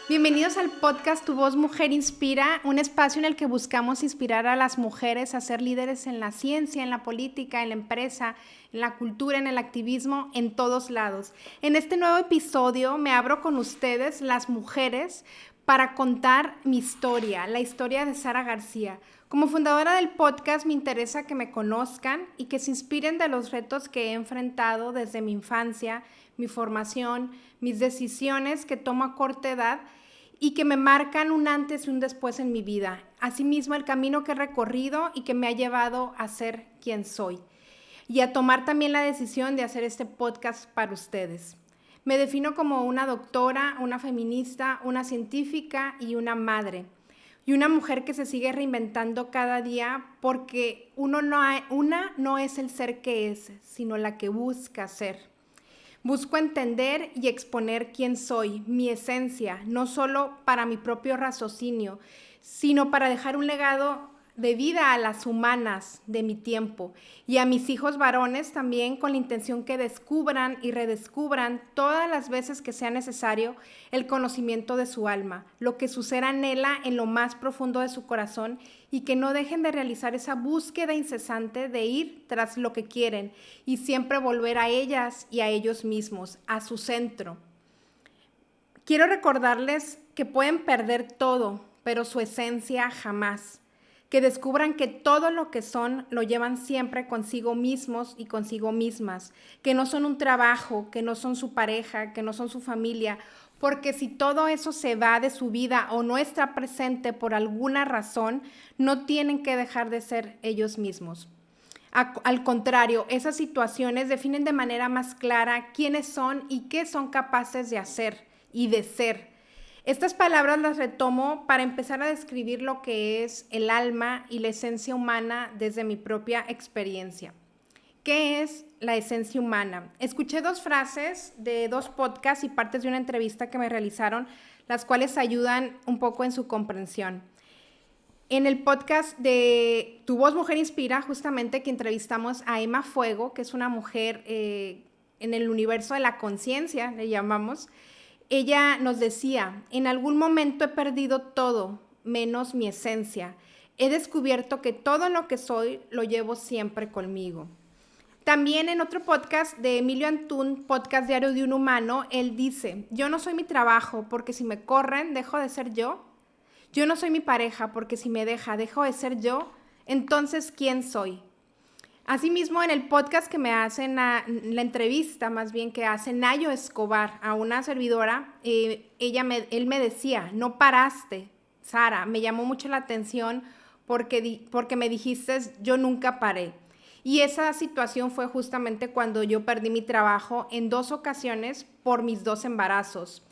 Bienvenidos al podcast Tu Voz Mujer Inspira, un espacio en el que buscamos inspirar a las mujeres a ser líderes en la ciencia, en la política, en la empresa, en la cultura, en el activismo, en todos lados. En este nuevo episodio me abro con ustedes, las mujeres, para contar mi historia, la historia de Sara García. Como fundadora del podcast me interesa que me conozcan y que se inspiren de los retos que he enfrentado desde mi infancia, mi formación, mis decisiones que tomo a corta edad y que me marcan un antes y un después en mi vida. Asimismo, el camino que he recorrido y que me ha llevado a ser quien soy. Y a tomar también la decisión de hacer este podcast para ustedes. Me defino como una doctora, una feminista, una científica y una madre. Y una mujer que se sigue reinventando cada día porque una no es el ser que es, sino la que busca ser. Busco entender y exponer quién soy, mi esencia, no solo para mi propio raciocinio, sino para dejar un legado de vida a las humanas de mi tiempo y a mis hijos varones también, con la intención que descubran y redescubran todas las veces que sea necesario el conocimiento de su alma, lo que su ser anhela en lo más profundo de su corazón, y que no dejen de realizar esa búsqueda incesante de ir tras lo que quieren y siempre volver a ellas y a ellos mismos, a su centro. Quiero recordarles que pueden perder todo, pero su esencia jamás. Que descubran que todo lo que son lo llevan siempre consigo mismos y consigo mismas, que no son un trabajo, que no son su pareja, que no son su familia, porque si todo eso se va de su vida o no está presente por alguna razón, no tienen que dejar de ser ellos mismos. Al contrario, esas situaciones definen de manera más clara quiénes son y qué son capaces de hacer y de ser. Estas palabras las retomo para empezar a describir lo que es el alma y la esencia humana desde mi propia experiencia. ¿Qué es la esencia humana? Escuché dos frases de dos podcasts y partes de una entrevista que me realizaron, las cuales ayudan un poco en su comprensión. En el podcast de Tu Voz Mujer Inspira, justamente que entrevistamos a Emma Fuego, que es una mujer en el universo de la conciencia, le llamamos. Ella nos decía: en algún momento he perdido todo, menos mi esencia. He descubierto que todo lo que soy lo llevo siempre conmigo. También en otro podcast de Emilio Antún, podcast Diario de un Humano, él dice: yo no soy mi trabajo, porque si me corren, dejo de ser yo. Yo no soy mi pareja, porque si me deja, dejo de ser yo. Entonces, ¿quién soy? Asimismo, en el podcast que me hacen, la entrevista más bien que hace Nayo Escobar a una servidora, él me decía: no paraste, Sara. Me llamó mucho la atención porque me dijiste: yo nunca paré. Y esa situación fue justamente cuando yo perdí mi trabajo en 2 ocasiones por mis 2 embarazos.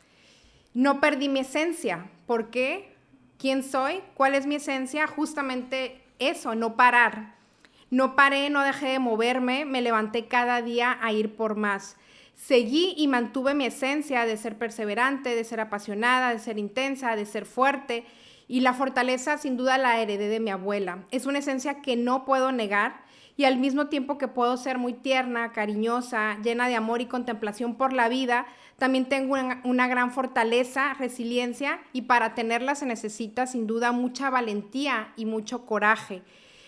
No perdí mi esencia. ¿Por qué? ¿Quién soy? ¿Cuál es mi esencia? Justamente eso, no parar. No paré, no dejé de moverme, me levanté cada día a ir por más. Seguí y mantuve mi esencia de ser perseverante, de ser apasionada, de ser intensa, de ser fuerte. Y la fortaleza sin duda la heredé de mi abuela. Es una esencia que no puedo negar, y al mismo tiempo que puedo ser muy tierna, cariñosa, llena de amor y contemplación por la vida, también tengo una gran fortaleza, resiliencia, y para tenerla se necesita sin duda mucha valentía y mucho coraje.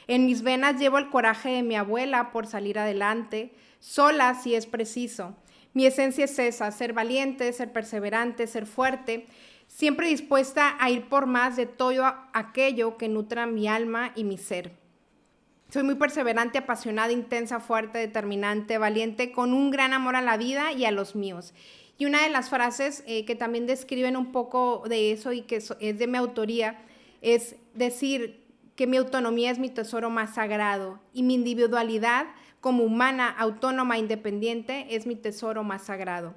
En mis venas llevo el coraje de mi abuela por salir adelante, sola si es preciso. Mi esencia es esa: ser valiente, ser perseverante, ser fuerte, siempre dispuesta a ir por más de todo aquello que nutra mi alma y mi ser. Soy muy perseverante, apasionada, intensa, fuerte, determinante, valiente, con un gran amor a la vida y a los míos. Y una de las frases que también describen un poco de eso y que es de mi autoría es decir que mi autonomía es mi tesoro más sagrado y mi individualidad como humana, autónoma, independiente, es mi tesoro más sagrado.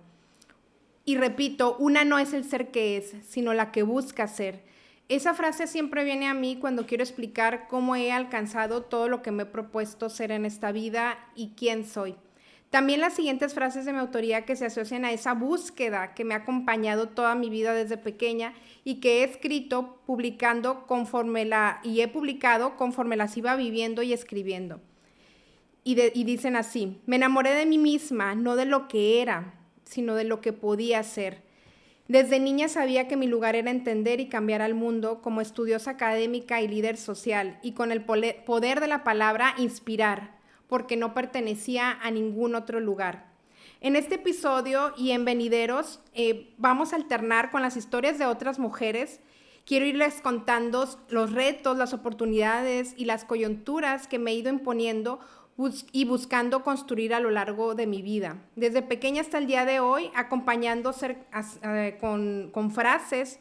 Y repito, una no es el ser que es, sino la que busca ser. Esa frase siempre viene a mí cuando quiero explicar cómo he alcanzado todo lo que me he propuesto ser en esta vida y quién soy. También las siguientes frases de mi autoría que se asocian a esa búsqueda que me ha acompañado toda mi vida desde pequeña y que he escrito he publicado conforme las iba viviendo y escribiendo. Y dicen así: me enamoré de mí misma, no de lo que era, sino de lo que podía ser. Desde niña sabía que mi lugar era entender y cambiar al mundo como estudiosa académica y líder social, y con el poder de la palabra inspirar, porque no pertenecía a ningún otro lugar. En este episodio y en venideros vamos a alternar con las historias de otras mujeres. Quiero irles contando los retos, las oportunidades y las coyunturas que me he ido imponiendo y buscando construir a lo largo de mi vida. Desde pequeña hasta el día de hoy, acompañando con frases,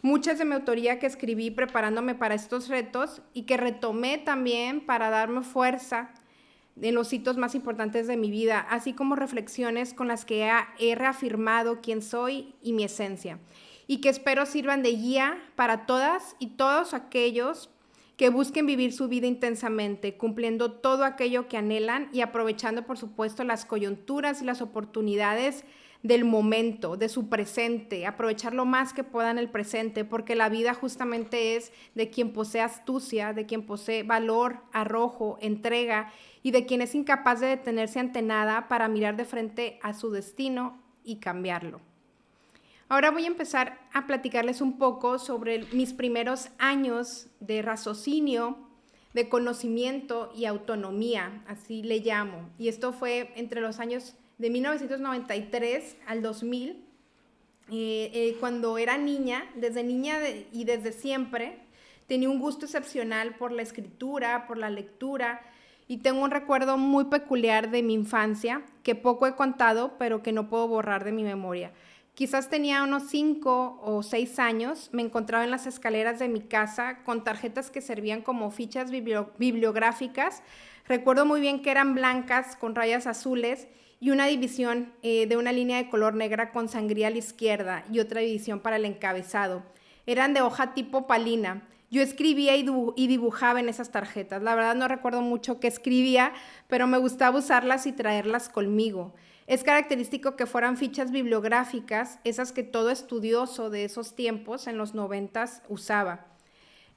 muchas de mi autoría que escribí preparándome para estos retos y que retomé también para darme fuerza en los hitos más importantes de mi vida, así como reflexiones con las que he reafirmado quién soy y mi esencia, y que espero sirvan de guía para todas y todos aquellos que busquen vivir su vida intensamente, cumpliendo todo aquello que anhelan y aprovechando, por supuesto, las coyunturas y las oportunidades del momento, de su presente, aprovechar lo más que puedan el presente, porque la vida justamente es de quien posee astucia, de quien posee valor, arrojo, entrega, y de quien es incapaz de detenerse ante nada para mirar de frente a su destino y cambiarlo. Ahora voy a empezar a platicarles un poco sobre mis primeros años de raciocinio, de conocimiento y autonomía, así le llamo. Y esto fue entre los años de 1993 al 2000, cuando era niña, y desde siempre, tenía un gusto excepcional por la escritura, por la lectura, y tengo un recuerdo muy peculiar de mi infancia, que poco he contado, pero que no puedo borrar de mi memoria. Quizás tenía unos 5 o 6 años, me encontraba en las escaleras de mi casa con tarjetas que servían como fichas bibliográficas. Recuerdo muy bien que eran blancas con rayas azules y una división de una línea de color negra con sangría a la izquierda y otra división para el encabezado. Eran de hoja tipo palina. Yo escribía y dibujaba en esas tarjetas. La verdad no recuerdo mucho qué escribía, pero me gustaba usarlas y traerlas conmigo. Es característico que fueran fichas bibliográficas, esas que todo estudioso de esos tiempos, en los 90s, usaba.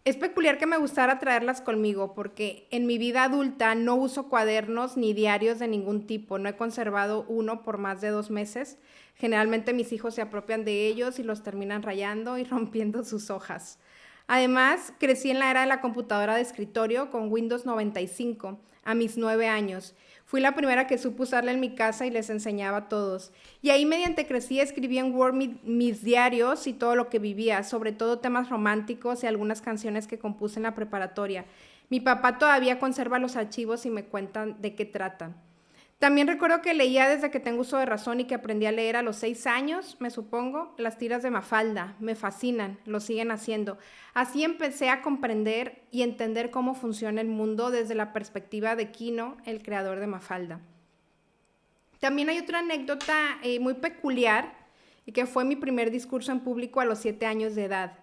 Es peculiar que me gustara traerlas conmigo porque en mi vida adulta no uso cuadernos ni diarios de ningún tipo. No he conservado uno por más de 2 meses. Generalmente mis hijos se apropian de ellos y los terminan rayando y rompiendo sus hojas. Además, crecí en la era de la computadora de escritorio con Windows 95 a mis 9 años. Fui la primera que supo usarla en mi casa y les enseñaba a todos. Y ahí mediante crecí escribí en Word mis diarios y todo lo que vivía, sobre todo temas románticos y algunas canciones que compuse en la preparatoria. Mi papá todavía conserva los archivos y me cuentan de qué tratan. También recuerdo que leía desde que tengo uso de razón y que aprendí a leer a los 6 años, me supongo, las tiras de Mafalda. Me fascinan, lo siguen haciendo. Así empecé a comprender y entender cómo funciona el mundo desde la perspectiva de Quino, el creador de Mafalda. También hay otra anécdota muy peculiar, que fue mi primer discurso en público a los 7 años de edad,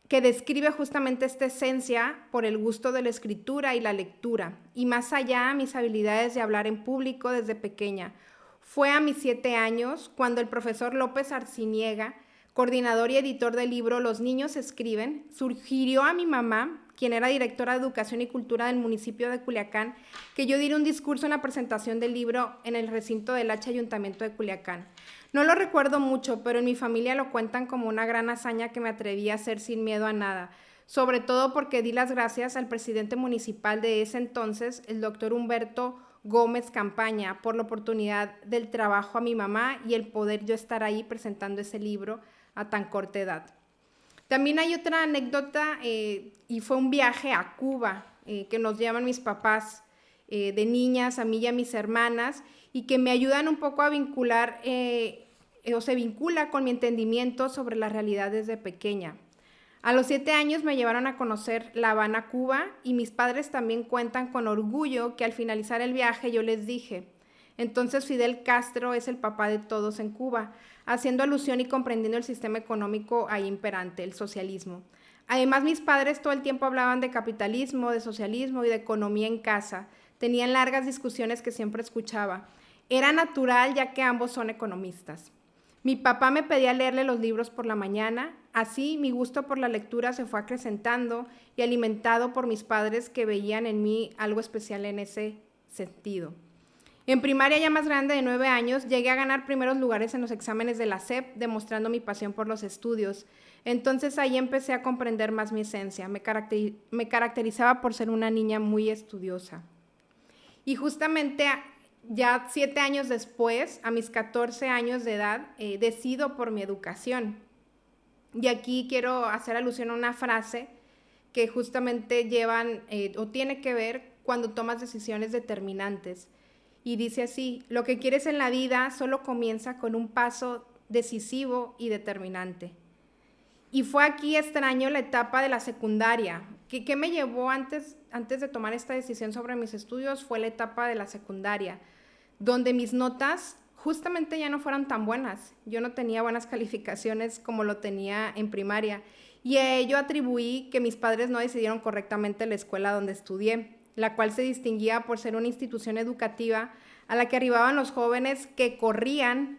que describe justamente esta esencia por el gusto de la escritura y la lectura, y más allá mis habilidades de hablar en público desde pequeña. Fue a mis 7 años cuando el profesor López Arciniega, coordinador y editor del libro Los niños escriben, sugirió a mi mamá, quien era directora de Educación y Cultura del municipio de Culiacán, que yo diera un discurso en la presentación del libro en el recinto del H Ayuntamiento de Culiacán. No lo recuerdo mucho, pero en mi familia lo cuentan como una gran hazaña que me atreví a hacer sin miedo a nada, sobre todo porque di las gracias al presidente municipal de ese entonces, el doctor Humberto Gómez Campaña, por la oportunidad del trabajo a mi mamá y el poder yo estar ahí presentando ese libro a tan corta edad. También hay otra anécdota y fue un viaje a Cuba que nos llevan mis papás de niñas, a mí y a mis hermanas, y que me ayudan un poco a vincular o se vincula con mi entendimiento sobre la realidad desde pequeña. A los 7 años me llevaron a conocer La Habana, Cuba, y mis padres también cuentan con orgullo que al finalizar el viaje yo les dije: entonces Fidel Castro es el papá de todos en Cuba, haciendo alusión y comprendiendo el sistema económico ahí imperante, el socialismo. Además, mis padres todo el tiempo hablaban de capitalismo, de socialismo y de economía en casa. Tenían largas discusiones que siempre escuchaba. Era natural, ya que ambos son economistas. Mi papá me pedía leerle los libros por la mañana. Así, mi gusto por la lectura se fue acrecentando y alimentado por mis padres, que veían en mí algo especial en ese sentido. En primaria, ya más grande de 9 años, llegué a ganar primeros lugares en los exámenes de la SEP, demostrando mi pasión por los estudios. Entonces ahí empecé a comprender más mi esencia. Me caracterizaba por ser una niña muy estudiosa. Y justamente ya 7 años después, a mis 14 años de edad, decido por mi educación. Y aquí quiero hacer alusión a una frase que justamente llevan o tiene que ver cuando tomas decisiones determinantes. Y dice así: lo que quieres en la vida solo comienza con un paso decisivo y determinante. Y fue aquí extraño la etapa de la secundaria. ¿Qué me llevó antes de tomar esta decisión sobre mis estudios? Fue la etapa de la secundaria, donde mis notas justamente ya no fueron tan buenas. Yo no tenía buenas calificaciones como lo tenía en primaria. Y a ello atribuí que mis padres no decidieron correctamente la escuela donde estudié, la cual se distinguía por ser una institución educativa a la que arribaban los jóvenes que corrían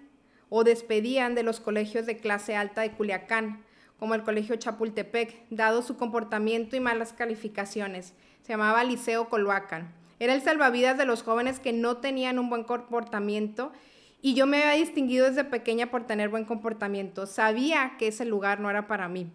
o despedían de los colegios de clase alta de Culiacán, como el Colegio Chapultepec, dado su comportamiento y malas calificaciones. Se llamaba Liceo Colhuacán. Era el salvavidas de los jóvenes que no tenían un buen comportamiento, y yo me había distinguido desde pequeña por tener buen comportamiento. Sabía que ese lugar no era para mí.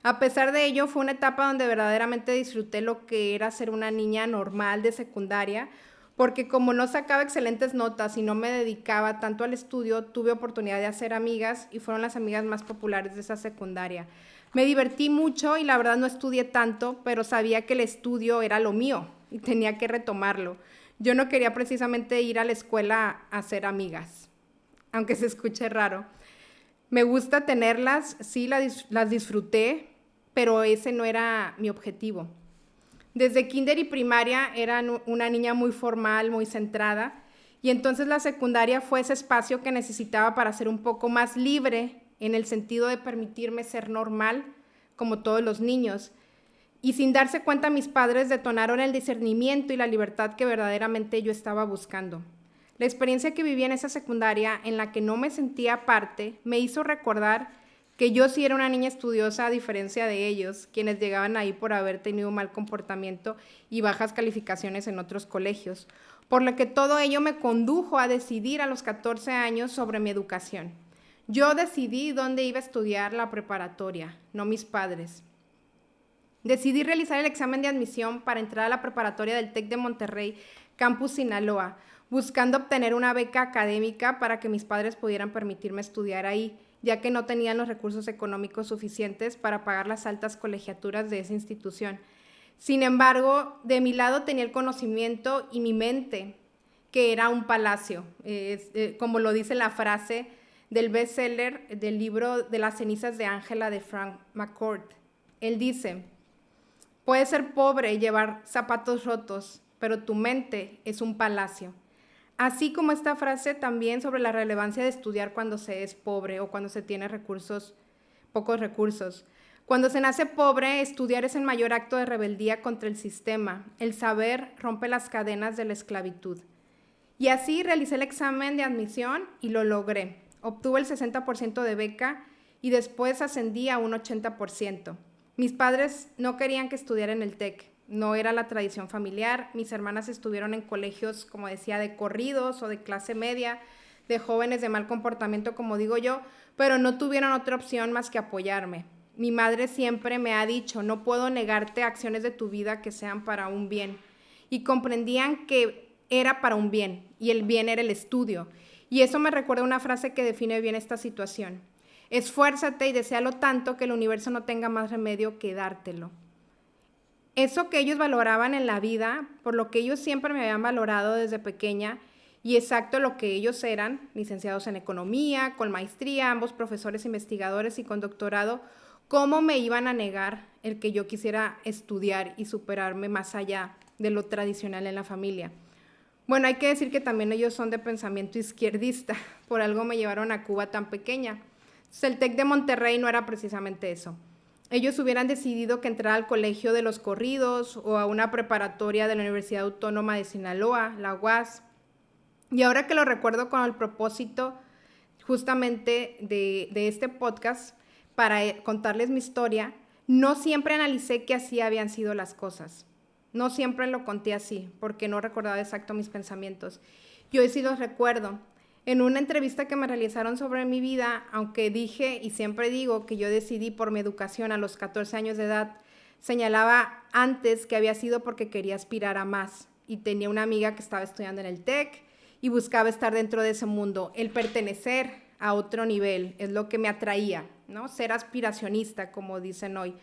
A pesar de ello, fue una etapa donde verdaderamente disfruté lo que era ser una niña normal de secundaria, porque como no sacaba excelentes notas y no me dedicaba tanto al estudio, tuve oportunidad de hacer amigas y fueron las amigas más populares de esa secundaria. Me divertí mucho y la verdad no estudié tanto, pero sabía que el estudio era lo mío y tenía que retomarlo. Yo no quería precisamente ir a la escuela a hacer amigas, aunque se escuche raro. Me gusta tenerlas, sí, las disfruté, pero ese no era mi objetivo. Desde kinder y primaria era una niña muy formal, muy centrada, y entonces la secundaria fue ese espacio que necesitaba para ser un poco más libre, en el sentido de permitirme ser normal, como todos los niños. Y sin darse cuenta, mis padres detonaron el discernimiento y la libertad que verdaderamente yo estaba buscando. La experiencia que viví en esa secundaria, en la que no me sentía parte, me hizo recordar que yo sí era una niña estudiosa, a diferencia de ellos, quienes llegaban ahí por haber tenido mal comportamiento y bajas calificaciones en otros colegios, por lo que todo ello me condujo a decidir a los 14 años sobre mi educación. Yo decidí dónde iba a estudiar la preparatoria, no mis padres. Decidí realizar el examen de admisión para entrar a la preparatoria del TEC de Monterrey, Campus Sinaloa, buscando obtener una beca académica para que mis padres pudieran permitirme estudiar ahí, ya que no tenían los recursos económicos suficientes para pagar las altas colegiaturas de esa institución. Sin embargo, de mi lado tenía el conocimiento y mi mente, que era un palacio, como lo dice la frase del bestseller del libro de las cenizas de Ángela de Frank McCourt. Él dice: puedes ser pobre y llevar zapatos rotos, pero tu mente es un palacio. Así como esta frase también sobre la relevancia de estudiar cuando se es pobre o cuando se tiene pocos recursos. Cuando se nace pobre, estudiar es el mayor acto de rebeldía contra el sistema. El saber rompe las cadenas de la esclavitud. Y así realicé el examen de admisión y lo logré. Obtuve el 60% de beca y después ascendí a un 80%. Mis padres no querían que estudiara en el TEC. No era la tradición familiar. Mis hermanas estuvieron en colegios, como decía, de corridos o de clase media, de jóvenes de mal comportamiento, como digo yo, pero no tuvieron otra opción más que apoyarme. Mi madre siempre me ha dicho: no puedo negarte acciones de tu vida que sean para un bien. Y comprendían que era para un bien, y el bien era el estudio. Y eso me recuerda una frase que define bien esta situación: esfuérzate y deséalo tanto que el universo no tenga más remedio que dártelo. Eso que ellos valoraban en la vida, por lo que ellos siempre me habían valorado desde pequeña, y exacto lo que ellos eran, licenciados en economía, con maestría, ambos profesores investigadores y con doctorado, ¿cómo me iban a negar el que yo quisiera estudiar y superarme más allá de lo tradicional en la familia? Bueno, hay que decir que también ellos son de pensamiento izquierdista, por algo me llevaron a Cuba tan pequeña. Entonces, el TEC de Monterrey no era precisamente eso. Ellos hubieran decidido que entrara al colegio de los corridos o a una preparatoria de la Universidad Autónoma de Sinaloa, la UAS. Y ahora que lo recuerdo con el propósito justamente de este podcast, para contarles mi historia, no siempre analicé que así habían sido las cosas. No siempre lo conté así, porque no recordaba exacto mis pensamientos. Yo sí los recuerdo. En una entrevista que me realizaron sobre mi vida, aunque dije y siempre digo que yo decidí por mi educación a los 14 años de edad, señalaba antes que había sido porque quería aspirar a más. Y tenía una amiga que estaba estudiando en el TEC y buscaba estar dentro de ese mundo. El pertenecer a otro nivel es lo que me atraía, ¿no? Ser aspiracionista, como dicen hoy,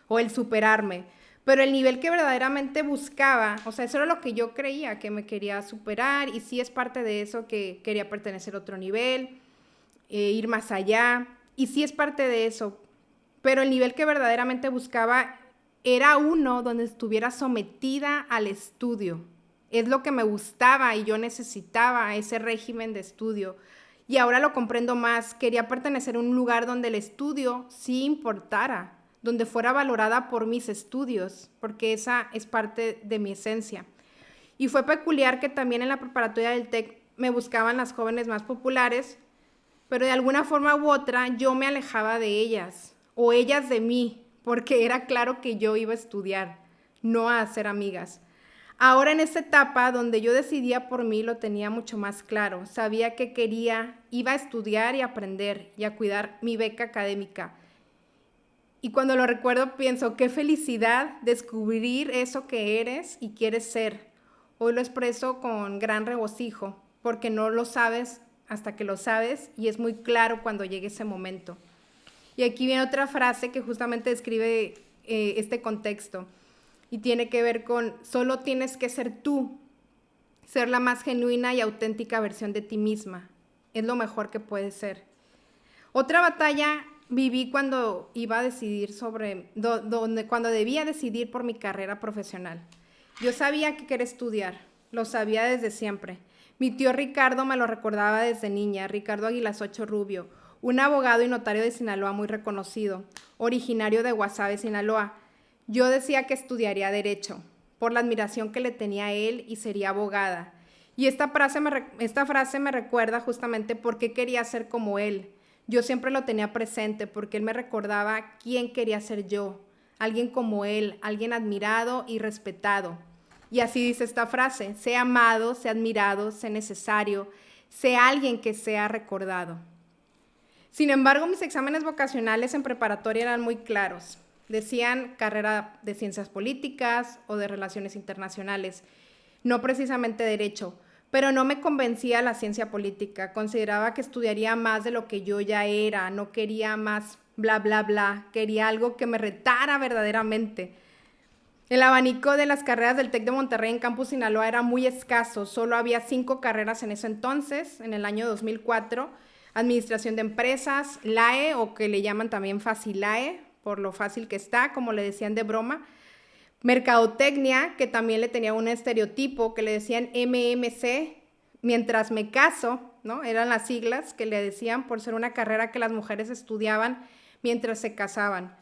o el superarme. Pero el nivel que verdaderamente buscaba, o sea, eso era lo que yo creía, que me quería superar, y sí es parte de eso que quería pertenecer a otro nivel, ir más allá, y sí es parte de eso. Pero el nivel que verdaderamente buscaba era uno donde estuviera sometida al estudio. Es lo que me gustaba y yo necesitaba ese régimen de estudio. Y ahora lo comprendo más. Quería pertenecer a un lugar donde el estudio sí importara, donde fuera valorada por mis estudios, porque esa es parte de mi esencia. Y fue peculiar que también en la preparatoria del TEC me buscaban las jóvenes más populares, pero de alguna forma u otra yo me alejaba de ellas, o ellas de mí, porque era claro que yo iba a estudiar, no a hacer amigas. Ahora en esta etapa donde yo decidía por mí lo tenía mucho más claro. Sabía que iba a estudiar y aprender y a cuidar mi beca académica. Y cuando lo recuerdo pienso, qué felicidad descubrir eso que eres y quieres ser. Hoy lo expreso con gran regocijo, porque no lo sabes hasta que lo sabes y es muy claro cuando llegue ese momento. Y aquí viene otra frase que justamente describe este contexto y tiene que ver con solo tienes que ser tú, ser la más genuina y auténtica versión de ti misma. Es lo mejor que puedes ser. Otra batalla viví cuando iba a decidir cuando debía decidir por mi carrera profesional. Yo sabía que quería estudiar, lo sabía desde siempre. Mi tío Ricardo me lo recordaba desde niña, Ricardo Aguilasocho Rubio, un abogado y notario de Sinaloa muy reconocido, originario de Guasave, Sinaloa. Yo decía que estudiaría Derecho, por la admiración que le tenía a él y sería abogada. Y esta frase me recuerda justamente por qué quería ser como él. Yo siempre lo tenía presente porque él me recordaba quién quería ser yo, alguien como él, alguien admirado y respetado. Y así dice esta frase, sé amado, sé admirado, sé necesario, sé alguien que sea recordado. Sin embargo, mis exámenes vocacionales en preparatoria eran muy claros. Decían carrera de ciencias políticas o de relaciones internacionales, no precisamente derecho, pero no me convencía la ciencia política. Consideraba que estudiaría más de lo que yo ya era, no quería más bla, bla, bla, quería algo que me retara verdaderamente. El abanico de las carreras del TEC de Monterrey en Campus Sinaloa era muy escaso, solo había 5 carreras en ese entonces, en el año 2004, Administración de Empresas, LAE, o que le llaman también Facilae, por lo fácil que está, como le decían de broma, Mercadotecnia, que también le tenía un estereotipo, que le decían MMC, mientras me caso, ¿no? Eran las siglas que le decían por ser una carrera que las mujeres estudiaban mientras se casaban.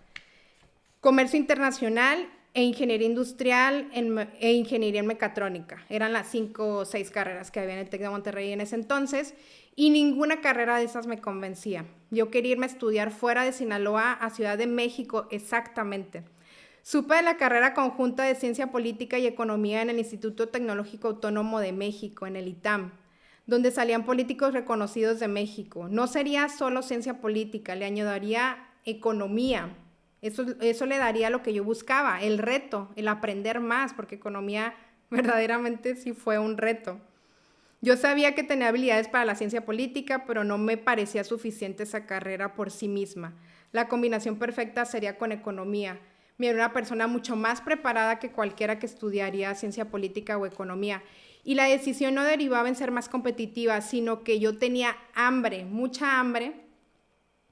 Comercio Internacional e Ingeniería Industrial e Ingeniería en Mecatrónica. Eran las 5 o 6 carreras que había en el TEC de Monterrey en ese entonces y ninguna carrera de esas me convencía. Yo quería irme a estudiar fuera de Sinaloa a Ciudad de México exactamente. Supe de la carrera conjunta de Ciencia Política y Economía en el Instituto Tecnológico Autónomo de México, en el ITAM, donde salían políticos reconocidos de México. No sería solo ciencia política, le añadiría economía. Eso le daría lo que yo buscaba, el reto, el aprender más, porque economía verdaderamente sí fue un reto. Yo sabía que tenía habilidades para la ciencia política, pero no me parecía suficiente esa carrera por sí misma. La combinación perfecta sería con economía. Era una persona mucho más preparada que cualquiera que estudiaría ciencia política o economía. Y la decisión no derivaba en ser más competitiva, sino que yo tenía hambre, mucha hambre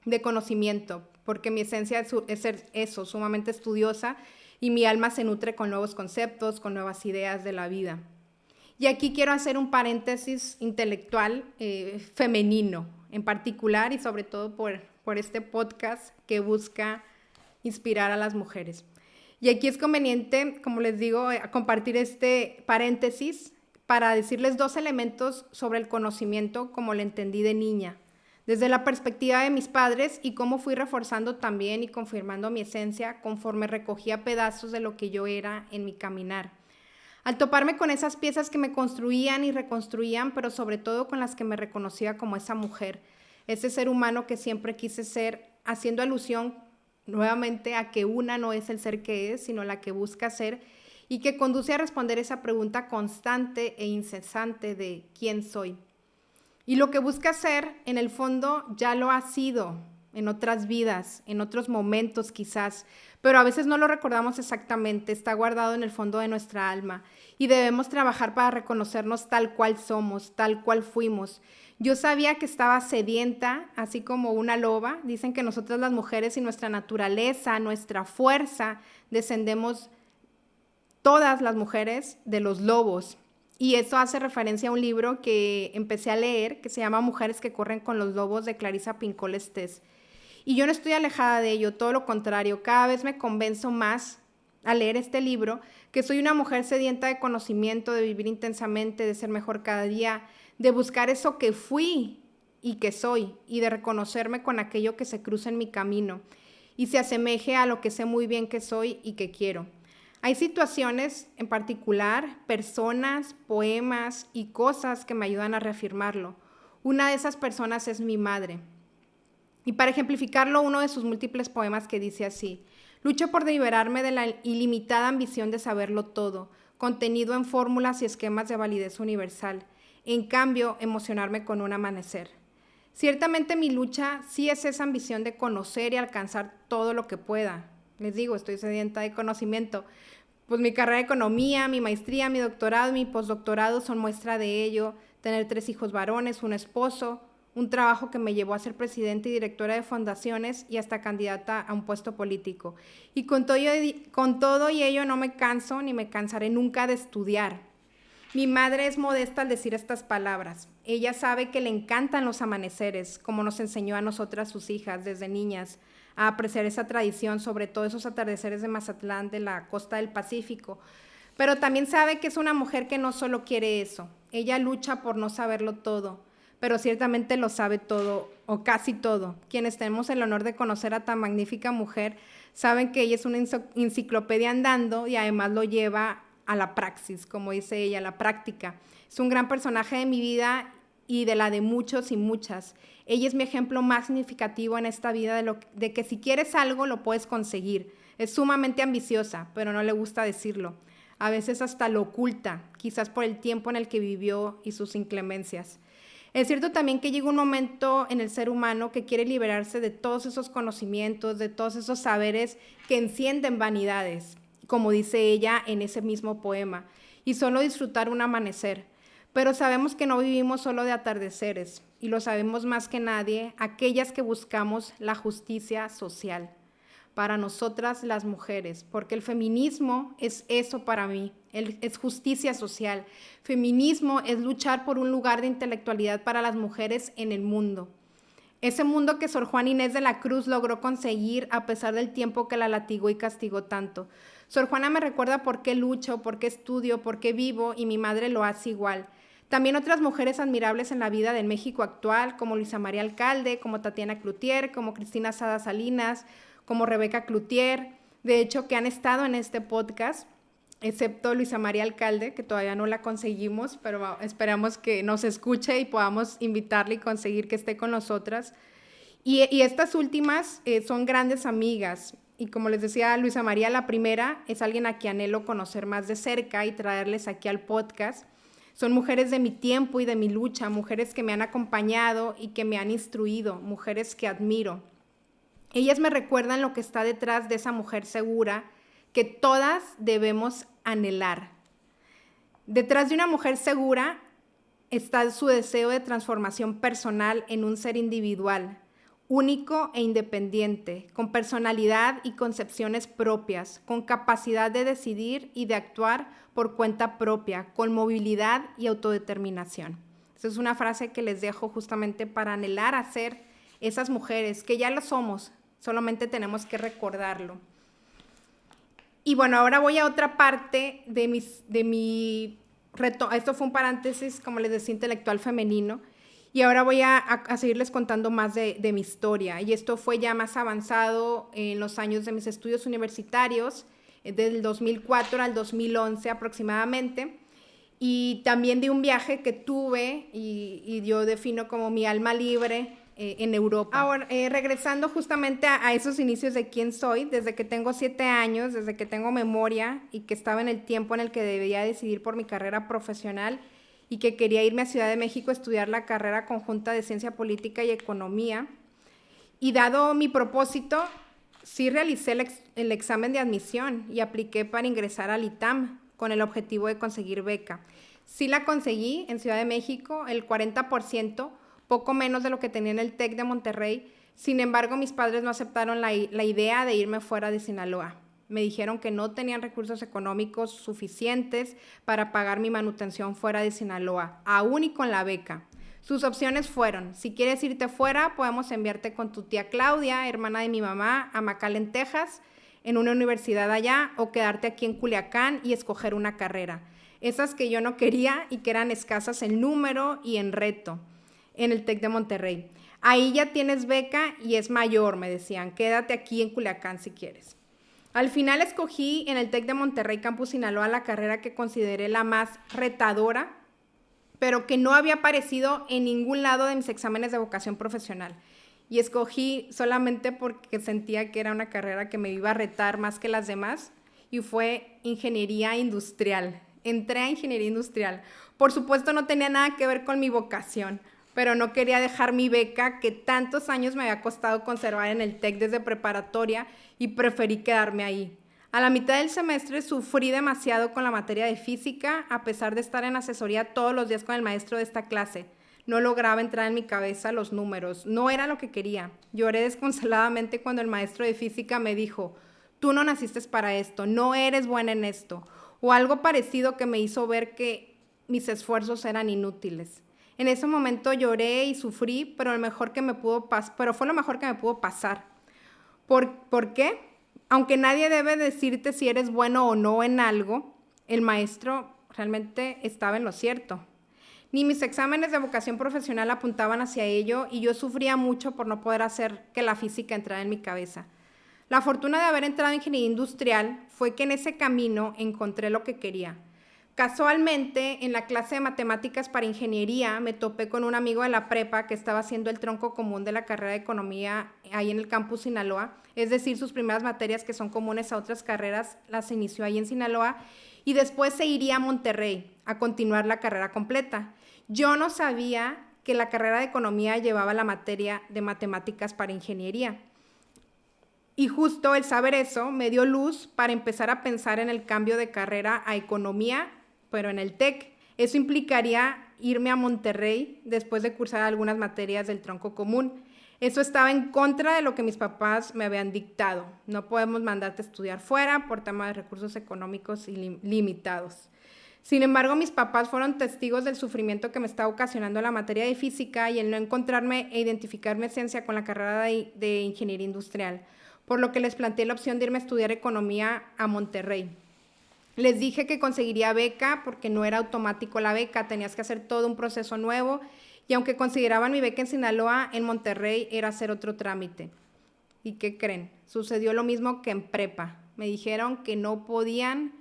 de conocimiento, porque mi esencia es ser eso, sumamente estudiosa, y mi alma se nutre con nuevos conceptos, con nuevas ideas de la vida. Y aquí quiero hacer un paréntesis intelectual femenino, en particular y sobre todo por este podcast que busca inspirar a las mujeres. Y aquí es conveniente, como les digo, compartir este paréntesis para decirles 2 elementos sobre el conocimiento como lo entendí de niña, desde la perspectiva de mis padres y cómo fui reforzando también y confirmando mi esencia conforme recogía pedazos de lo que yo era en mi caminar. Al toparme con esas piezas que me construían y reconstruían, pero sobre todo con las que me reconocía como esa mujer, ese ser humano que siempre quise ser, haciendo alusión nuevamente a que una no es el ser que es, sino la que busca ser, y que conduce a responder esa pregunta constante e incesante de ¿quién soy? Y lo que busca ser, en el fondo, ya lo ha sido en otras vidas, en otros momentos quizás, pero a veces no lo recordamos exactamente, está guardado en el fondo de nuestra alma y debemos trabajar para reconocernos tal cual somos, tal cual fuimos. Yo sabía que estaba sedienta, así como una loba. Dicen que nosotras las mujeres y nuestra naturaleza, nuestra fuerza, descendemos todas las mujeres de los lobos. Y eso hace referencia a un libro que empecé a leer que se llama Mujeres que corren con los lobos, de Clarissa Pinkola Estés. Y yo no estoy alejada de ello, todo lo contrario, cada vez me convenzo más al leer este libro que soy una mujer sedienta de conocimiento, de vivir intensamente, de ser mejor cada día, de buscar eso que fui y que soy, y de reconocerme con aquello que se cruza en mi camino y se asemeje a lo que sé muy bien que soy y que quiero. Hay situaciones en particular, personas, poemas y cosas que me ayudan a reafirmarlo. Una de esas personas es mi madre. Y para ejemplificarlo, uno de sus múltiples poemas que dice así: lucho por liberarme de la ilimitada ambición de saberlo todo, contenido en fórmulas y esquemas de validez universal. En cambio, emocionarme con un amanecer. Ciertamente mi lucha sí es esa ambición de conocer y alcanzar todo lo que pueda. Les digo, estoy sedienta de conocimiento. Pues mi carrera de economía, mi maestría, mi doctorado, mi postdoctorado son muestra de ello. Tener 3 hijos varones, un esposo, un trabajo que me llevó a ser presidenta y directora de fundaciones y hasta candidata a un puesto político. Y con todo y ello no me canso ni me cansaré nunca de estudiar. Mi madre es modesta al decir estas palabras. Ella sabe que le encantan los amaneceres, como nos enseñó a nosotras sus hijas desde niñas, a apreciar esa tradición, sobre todo esos atardeceres de Mazatlán, de la costa del Pacífico. Pero también sabe que es una mujer que no solo quiere eso. Ella lucha por no saberlo todo, pero ciertamente lo sabe todo, o casi todo. Quienes tenemos el honor de conocer a tan magnífica mujer saben que ella es una enciclopedia andando y además lo lleva a la praxis, como dice ella, la práctica. Es un gran personaje de mi vida y de la de muchos y muchas. Ella es mi ejemplo más significativo en esta vida de que si quieres algo lo puedes conseguir. Es sumamente ambiciosa, pero no le gusta decirlo. A veces hasta lo oculta, quizás por el tiempo en el que vivió y sus inclemencias. Es cierto también que llega un momento en el ser humano que quiere liberarse de todos esos conocimientos, de todos esos saberes que encienden vanidades, como dice ella en ese mismo poema, y solo disfrutar un amanecer. Pero sabemos que no vivimos solo de atardeceres, y lo sabemos más que nadie, aquellas que buscamos la justicia social. Para nosotras las mujeres, porque el feminismo es eso para mí, es justicia social. Feminismo es luchar por un lugar de intelectualidad para las mujeres en el mundo. Ese mundo que Sor Juana Inés de la Cruz logró conseguir a pesar del tiempo que la latigó y castigó tanto. Sor Juana me recuerda por qué lucho, por qué estudio, por qué vivo, y mi madre lo hace igual. También otras mujeres admirables en la vida del México actual, como Luisa María Alcalde, como Tatiana Cloutier, como Cristina Sada Salinas, como Rebeca Cloutier, de hecho que han estado en este podcast, excepto Luisa María Alcalde, que todavía no la conseguimos, pero esperamos que nos escuche y podamos invitarle y conseguir que esté con nosotras. Y estas últimas son grandes amigas, y como les decía, Luisa María, la primera, es alguien a quien anhelo conocer más de cerca y traerles aquí al podcast. Son mujeres de mi tiempo y de mi lucha, mujeres que me han acompañado y que me han instruido, mujeres que admiro. Ellas me recuerdan lo que está detrás de esa mujer segura que todas debemos anhelar. Detrás de una mujer segura está su deseo de transformación personal en un ser individual, único e independiente, con personalidad y concepciones propias, con capacidad de decidir y de actuar por cuenta propia, con movilidad y autodeterminación. Esa es una frase que les dejo justamente para anhelar a ser esas mujeres, que ya lo somos, solamente tenemos que recordarlo. Y bueno, ahora voy a otra parte de mi reto. Esto fue un paréntesis, como les decía, intelectual femenino. Y ahora voy a seguirles contando más de mi historia. Y esto fue ya más avanzado en los años de mis estudios universitarios. del 2004 al 2011 aproximadamente. Y también de un viaje que tuve y yo defino como mi alma libre en Europa. Ahora, regresando justamente a esos inicios de quién soy, desde que tengo 7 años, desde que tengo memoria y que estaba en el tiempo en el que debía decidir por mi carrera profesional y que quería irme a Ciudad de México a estudiar la carrera conjunta de Ciencia Política y Economía. Y dado mi propósito, sí realicé el examen de admisión y apliqué para ingresar al ITAM con el objetivo de conseguir beca. Sí la conseguí en Ciudad de México, el 40%, poco menos de lo que tenía en el TEC de Monterrey. Sin embargo, mis padres no aceptaron la idea de irme fuera de Sinaloa. Me dijeron que no tenían recursos económicos suficientes para pagar mi manutención fuera de Sinaloa, aún y con la beca. Sus opciones fueron: si quieres irte fuera, podemos enviarte con tu tía Claudia, hermana de mi mamá, a McAllen, Texas, en una universidad allá, o quedarte aquí en Culiacán y escoger una carrera. Esas que yo no quería y que eran escasas en número y en reto, en el TEC de Monterrey. Ahí ya tienes beca y es mayor, me decían, quédate aquí en Culiacán si quieres. Al final escogí en el TEC de Monterrey, Campus Sinaloa, la carrera que consideré la más retadora, pero que no había aparecido en ningún lado de mis exámenes de vocación profesional. Y escogí solamente porque sentía que era una carrera que me iba a retar más que las demás, y fue Ingeniería Industrial. Entré a Ingeniería Industrial. Por supuesto no tenía nada que ver con mi vocación, pero no quería dejar mi beca que tantos años me había costado conservar en el TEC desde preparatoria y preferí quedarme ahí. A la mitad del semestre sufrí demasiado con la materia de física, a pesar de estar en asesoría todos los días con el maestro de esta clase. No lograba entrar en mi cabeza los números, no era lo que quería. Lloré desconsoladamente cuando el maestro de física me dijo: tú no naciste para esto, no eres buena en esto, o algo parecido que me hizo ver que mis esfuerzos eran inútiles. En ese momento lloré y sufrí, pero fue lo mejor que me pudo pasar. ¿Por qué? Aunque nadie debe decirte si eres bueno o no en algo, el maestro realmente estaba en lo cierto. Ni mis exámenes de vocación profesional apuntaban hacia ello y yo sufría mucho por no poder hacer que la física entrara en mi cabeza. La fortuna de haber entrado en ingeniería industrial fue que en ese camino encontré lo que quería. Casualmente, en la clase de matemáticas para ingeniería, me topé con un amigo de la prepa que estaba haciendo el tronco común de la carrera de economía ahí en el campus Sinaloa, es decir, sus primeras materias que son comunes a otras carreras las inició ahí en Sinaloa y después se iría a Monterrey a continuar la carrera completa. Yo no sabía que la carrera de economía llevaba la materia de matemáticas para ingeniería. Y justo el saber eso me dio luz para empezar a pensar en el cambio de carrera a economía, pero en el TEC. Eso implicaría irme a Monterrey después de cursar algunas materias del tronco común. Eso estaba en contra de lo que mis papás me habían dictado. No podemos mandarte a estudiar fuera por tema de recursos económicos limitados. Sin embargo, mis papás fueron testigos del sufrimiento que me estaba ocasionando la materia de física y el no encontrarme e identificar mi esencia con la carrera de ingeniería industrial, por lo que les planteé la opción de irme a estudiar economía a Monterrey. Les dije que conseguiría beca porque no era automático la beca, tenías que hacer todo un proceso nuevo y aunque consideraban mi beca en Sinaloa, en Monterrey era hacer otro trámite. ¿Y qué creen? Sucedió lo mismo que en prepa. Me dijeron que no podían,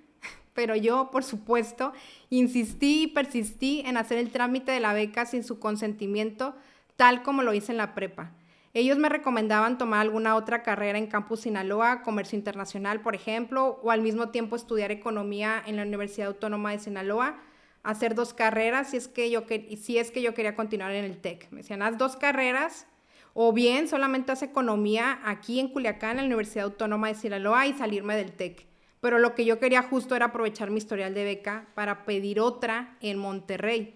pero yo, por supuesto, insistí y persistí en hacer el trámite de la beca sin su consentimiento, tal como lo hice en la prepa. Ellos me recomendaban tomar alguna otra carrera en Campus Sinaloa, comercio internacional, por ejemplo, o al mismo tiempo estudiar economía en la Universidad Autónoma de Sinaloa, hacer 2 carreras si es que yo quería continuar en el TEC. Me decían, haz 2 carreras, o bien solamente haz economía aquí en Culiacán, en la Universidad Autónoma de Sinaloa, y salirme del TEC. Pero lo que yo quería justo era aprovechar mi historial de beca para pedir otra en Monterrey.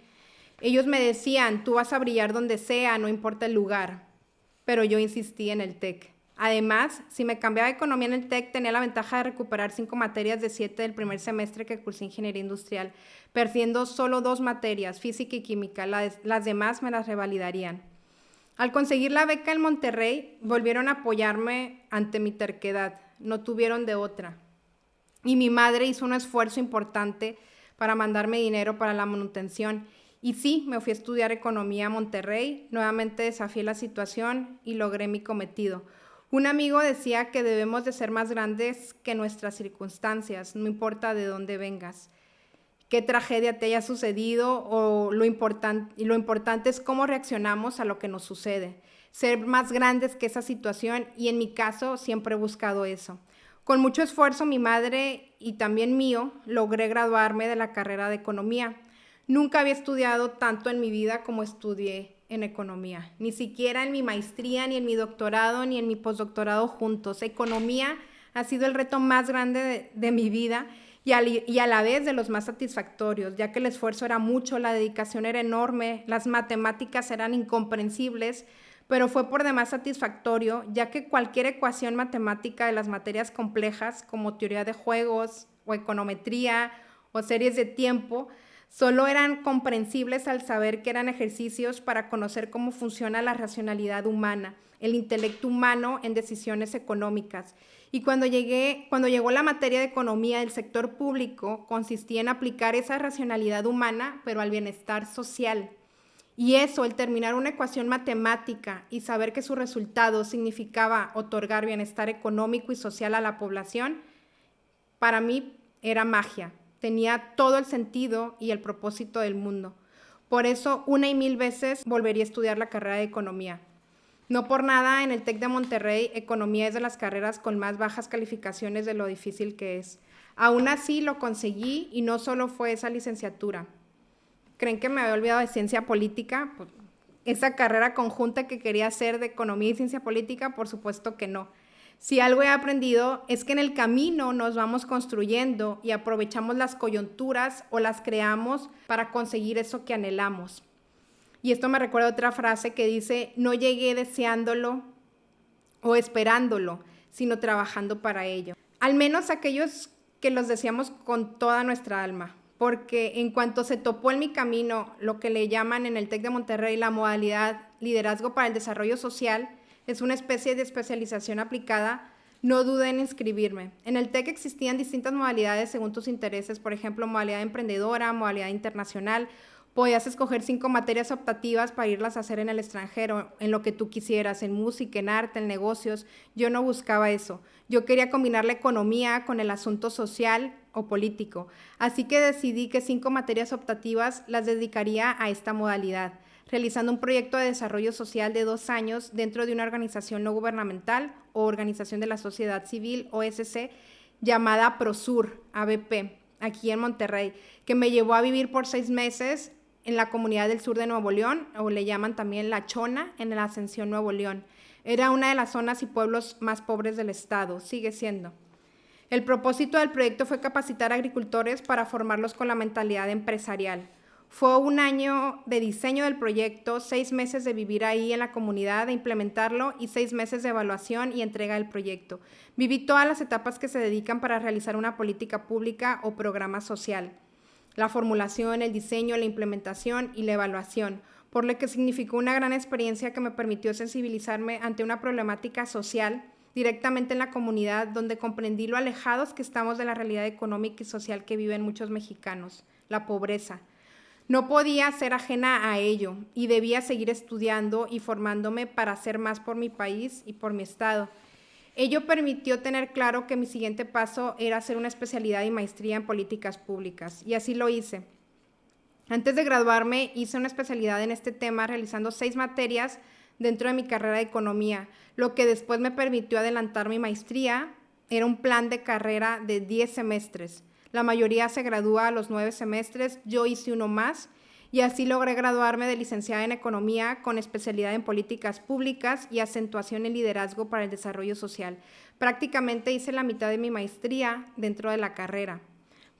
Ellos me decían, tú vas a brillar donde sea, no importa el lugar. Pero yo insistí en el TEC. Además, si me cambiaba de economía en el TEC, tenía la ventaja de recuperar 5 materias de 7 del primer semestre que cursé ingeniería industrial, perdiendo solo 2 materias, física y química. Las demás me las revalidarían. Al conseguir la beca en Monterrey, volvieron a apoyarme ante mi terquedad. No tuvieron de otra. Y mi madre hizo un esfuerzo importante para mandarme dinero para la manutención. Y sí, me fui a estudiar economía a Monterrey, nuevamente desafié la situación y logré mi cometido. Un amigo decía que debemos de ser más grandes que nuestras circunstancias, no importa de dónde vengas, qué tragedia te haya sucedido, o lo importante es cómo reaccionamos a lo que nos sucede. Ser más grandes que esa situación, y en mi caso siempre he buscado eso. Con mucho esfuerzo, mi madre y también mío, logré graduarme de la carrera de economía. Nunca había estudiado tanto en mi vida como estudié en economía. Ni siquiera en mi maestría, ni en mi doctorado, ni en mi postdoctorado juntos. Economía ha sido el reto más grande de mi vida y a la vez de los más satisfactorios, ya que el esfuerzo era mucho, la dedicación era enorme, las matemáticas eran incomprensibles, pero fue por demás satisfactorio, ya que cualquier ecuación matemática de las materias complejas, como teoría de juegos o econometría o series de tiempo, solo eran comprensibles al saber que eran ejercicios para conocer cómo funciona la racionalidad humana, el intelecto humano en decisiones económicas. Y cuando llegó la materia de economía del sector público, consistía en aplicar esa racionalidad humana, pero al bienestar social. Y eso, el terminar una ecuación matemática y saber que su resultado significaba otorgar bienestar económico y social a la población, para mí era magia. Tenía todo el sentido y el propósito del mundo. Por eso, una y mil veces volvería a estudiar la carrera de economía. No por nada, en el TEC de Monterrey, economía es de las carreras con más bajas calificaciones de lo difícil que es. Aún así lo conseguí, y no solo fue esa licenciatura. ¿Creen que me había olvidado de ciencia política? Pues, esa carrera conjunta que quería hacer de economía y ciencia política, por supuesto que no. Si algo he aprendido es que en el camino nos vamos construyendo y aprovechamos las coyunturas o las creamos para conseguir eso que anhelamos. Y esto me recuerda otra frase que dice: no llegué deseándolo o esperándolo, sino trabajando para ello. Al menos aquellos que los deseamos con toda nuestra alma, porque en cuanto se topó en mi camino lo que le llaman en el TEC de Monterrey la modalidad Liderazgo para el Desarrollo Social, es una especie de especialización aplicada, no dudé en inscribirme. En el TEC existían distintas modalidades según tus intereses, por ejemplo, modalidad emprendedora, modalidad internacional. Podías escoger 5 materias optativas para irlas a hacer en el extranjero, en lo que tú quisieras, en música, en arte, en negocios. Yo no buscaba eso. Yo quería combinar la economía con el asunto social o político. Así que decidí que 5 materias optativas las dedicaría a esta modalidad, realizando un proyecto de desarrollo social de 2 años dentro de una organización no gubernamental o organización de la sociedad civil, OSC, llamada Prosur, ABP, aquí en Monterrey, que me llevó a vivir por 6 meses en la comunidad del sur de Nuevo León, o le llaman también La Chona, en la Ascensión, Nuevo León. Era una de las zonas y pueblos más pobres del estado, sigue siendo. El propósito del proyecto fue capacitar a agricultores para formarlos con la mentalidad empresarial. Fue un año de diseño del proyecto, 6 meses de vivir ahí en la comunidad, de implementarlo, y 6 meses de evaluación y entrega del proyecto. Viví todas las etapas que se dedican para realizar una política pública o programa social: la formulación, el diseño, la implementación y la evaluación, por lo que significó una gran experiencia que me permitió sensibilizarme ante una problemática social directamente en la comunidad, donde comprendí lo alejados que estamos de la realidad económica y social que viven muchos mexicanos: la pobreza. No podía ser ajena a ello y debía seguir estudiando y formándome para hacer más por mi país y por mi estado. Ello permitió tener claro que mi siguiente paso era hacer una especialidad y maestría en políticas públicas, y así lo hice. Antes de graduarme, hice una especialidad en este tema, realizando 6 materias dentro de mi carrera de economía, lo que después me permitió adelantar mi maestría. Era un plan de carrera de 10 semestres. La mayoría se gradúa a los 9 semestres, yo hice uno más, y así logré graduarme de licenciada en Economía con especialidad en Políticas Públicas y acentuación en Liderazgo para el Desarrollo Social. Prácticamente hice la mitad de mi maestría dentro de la carrera.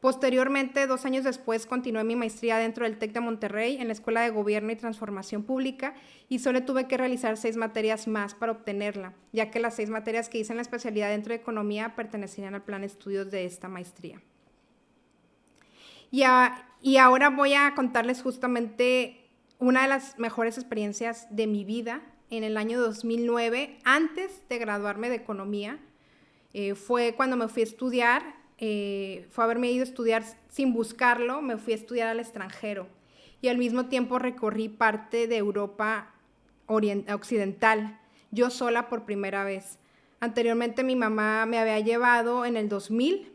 Posteriormente, 2 años después, continué mi maestría dentro del TEC de Monterrey en la Escuela de Gobierno y Transformación Pública, y solo tuve que realizar 6 materias más para obtenerla, ya que las 6 materias que hice en la especialidad dentro de Economía pertenecían al plan de estudios de esta maestría. Y ahora voy a contarles justamente una de las mejores experiencias de mi vida. En el año 2009, antes de graduarme de Economía, fue cuando me fui a estudiar, fue haberme ido a estudiar sin buscarlo, me fui a estudiar al extranjero, y al mismo tiempo recorrí parte de Europa occidental, yo sola por primera vez. Anteriormente mi mamá me había llevado en el 2000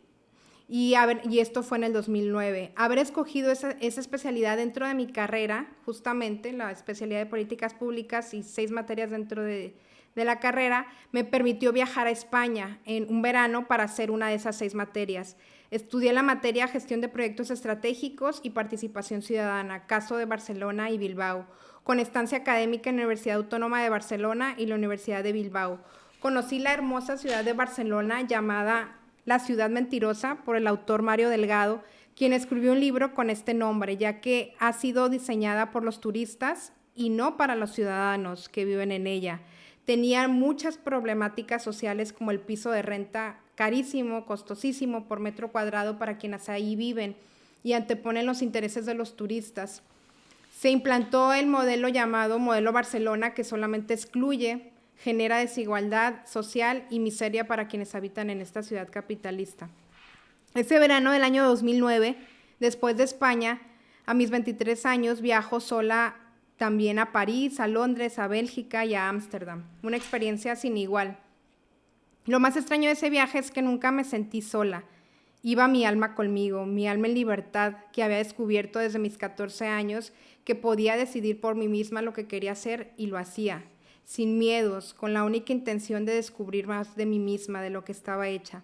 y esto fue en el 2009. Haber escogido esa especialidad dentro de mi carrera, justamente la especialidad de políticas públicas y 6 materias dentro de la carrera, me permitió viajar a España en un verano para hacer una de esas 6 materias. Estudié la materia Gestión de Proyectos Estratégicos y Participación Ciudadana, caso de Barcelona y Bilbao, con estancia académica en la Universidad Autónoma de Barcelona y la Universidad de Bilbao. Conocí la hermosa ciudad de Barcelona llamada La Ciudad Mentirosa por el autor Mario Delgado, quien escribió un libro con este nombre, ya que ha sido diseñada por los turistas y no para los ciudadanos que viven en ella. Tenía muchas problemáticas sociales como el piso de renta carísimo, costosísimo por metro cuadrado para quienes ahí viven y anteponen los intereses de los turistas. Se implantó el modelo llamado Modelo Barcelona, que solamente excluye, genera desigualdad social y miseria para quienes habitan en esta ciudad capitalista. Ese verano del año 2009, después de España, a mis 23 años, viajo sola también a París, a Londres, a Bélgica y a Ámsterdam. Una experiencia sin igual. Lo más extraño de ese viaje es que nunca me sentí sola. Iba mi alma conmigo, mi alma en libertad, que había descubierto desde mis 14 años que podía decidir por mí misma lo que quería hacer y lo hacía, sin miedos, con la única intención de descubrir más de mí misma, de lo que estaba hecha.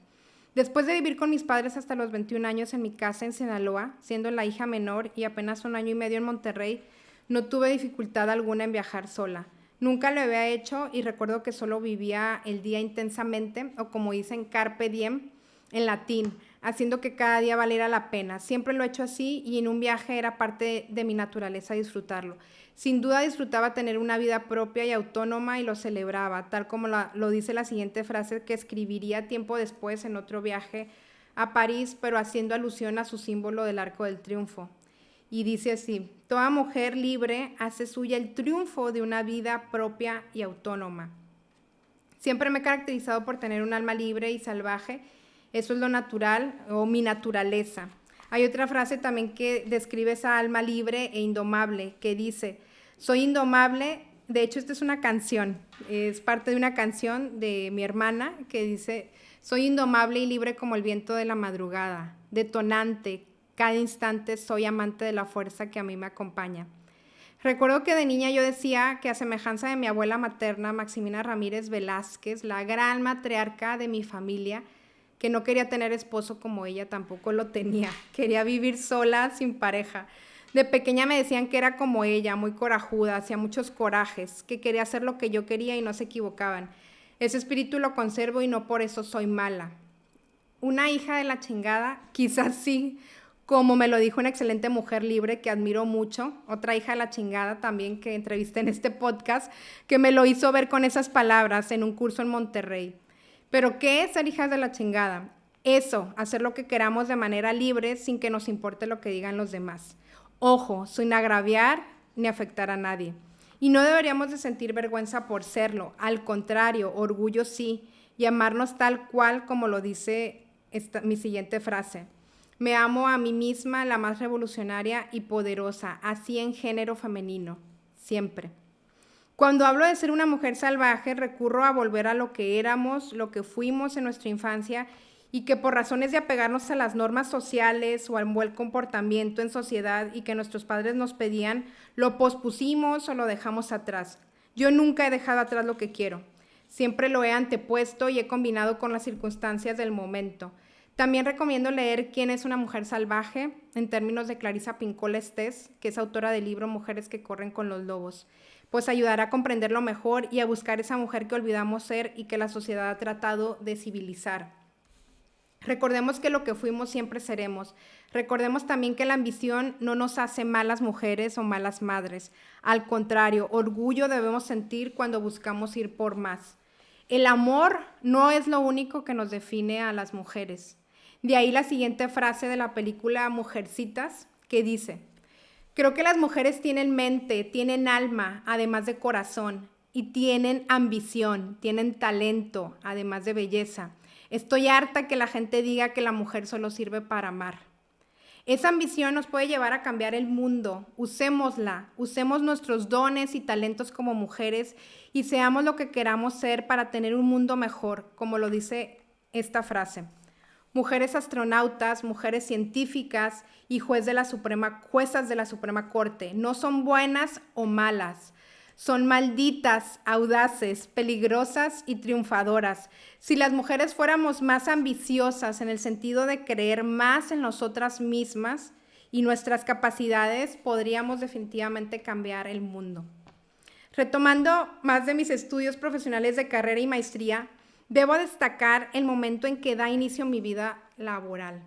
Después de vivir con mis padres hasta los 21 años en mi casa en Sinaloa, siendo la hija menor y apenas 1 año y medio en Monterrey, no tuve dificultad alguna en viajar sola. Nunca lo había hecho y recuerdo que solo vivía el día intensamente, o como dicen, carpe diem, en latín, haciendo que cada día valiera la pena. Siempre lo he hecho así y en un viaje era parte de mi naturaleza disfrutarlo. Sin duda disfrutaba tener una vida propia y autónoma y lo celebraba, tal como lo dice la siguiente frase que escribiría tiempo después en otro viaje a París, pero haciendo alusión a su símbolo del Arco del Triunfo. Y dice así: toda mujer libre hace suya el triunfo de una vida propia y autónoma. Siempre me he caracterizado por tener un alma libre y salvaje. Eso es lo natural o mi naturaleza. Hay otra frase también que describe esa alma libre e indomable, que dice: soy indomable. De hecho, esta es una canción, es parte de una canción de mi hermana que dice: soy indomable y libre como el viento de la madrugada, detonante, cada instante soy amante de la fuerza que a mí me acompaña. Recuerdo que de niña yo decía que a semejanza de mi abuela materna, Maximina Ramírez Velázquez, la gran matriarca de mi familia, que no quería tener esposo como ella tampoco lo tenía, quería vivir sola, sin pareja. De pequeña me decían que era como ella, muy corajuda, hacía muchos corajes, que quería hacer lo que yo quería y no se equivocaban. Ese espíritu lo conservo y no por eso soy mala. Una hija de la chingada, quizás sí, como me lo dijo una excelente mujer libre que admiro mucho, otra hija de la chingada también que entrevisté en este podcast, que me lo hizo ver con esas palabras en un curso en Monterrey. ¿Pero qué es ser hijas de la chingada? Eso, hacer lo que queramos de manera libre sin que nos importe lo que digan los demás. Ojo, sin agraviar ni afectar a nadie. Y no deberíamos de sentir vergüenza por serlo, al contrario, orgullo sí, y amarnos tal cual como lo dice mi siguiente frase. Me amo a mí misma, la más revolucionaria y poderosa, así en género femenino, siempre. Cuando hablo de ser una mujer salvaje, recurro a volver a lo que éramos, lo que fuimos en nuestra infancia y que por razones de apegarnos a las normas sociales o al buen comportamiento en sociedad y que nuestros padres nos pedían, lo pospusimos o lo dejamos atrás. Yo nunca he dejado atrás lo que quiero. Siempre lo he antepuesto y he combinado con las circunstancias del momento. También recomiendo leer Quién es una mujer salvaje, en términos de Clarisa Pinkola Estés, que es autora del libro Mujeres que corren con los lobos, pues ayudará a comprenderlo mejor y a buscar esa mujer que olvidamos ser y que la sociedad ha tratado de civilizar. Recordemos que lo que fuimos siempre seremos. Recordemos también que la ambición no nos hace malas mujeres o malas madres. Al contrario, orgullo debemos sentir cuando buscamos ir por más. El amor no es lo único que nos define a las mujeres. De ahí la siguiente frase de la película Mujercitas, que dice: creo que las mujeres tienen mente, tienen alma, además de corazón, y tienen ambición, tienen talento, además de belleza. Estoy harta que la gente diga que la mujer solo sirve para amar. Esa ambición nos puede llevar a cambiar el mundo. Usémosla, usemos nuestros dones y talentos como mujeres y seamos lo que queramos ser para tener un mundo mejor, como lo dice esta frase. Mujeres astronautas, mujeres científicas y juezas de la Suprema Corte no son buenas o malas. Son malditas, audaces, peligrosas y triunfadoras. Si las mujeres fuéramos más ambiciosas en el sentido de creer más en nosotras mismas y nuestras capacidades, podríamos definitivamente cambiar el mundo. Retomando más de mis estudios profesionales de carrera y maestría, debo destacar el momento en que da inicio mi vida laboral.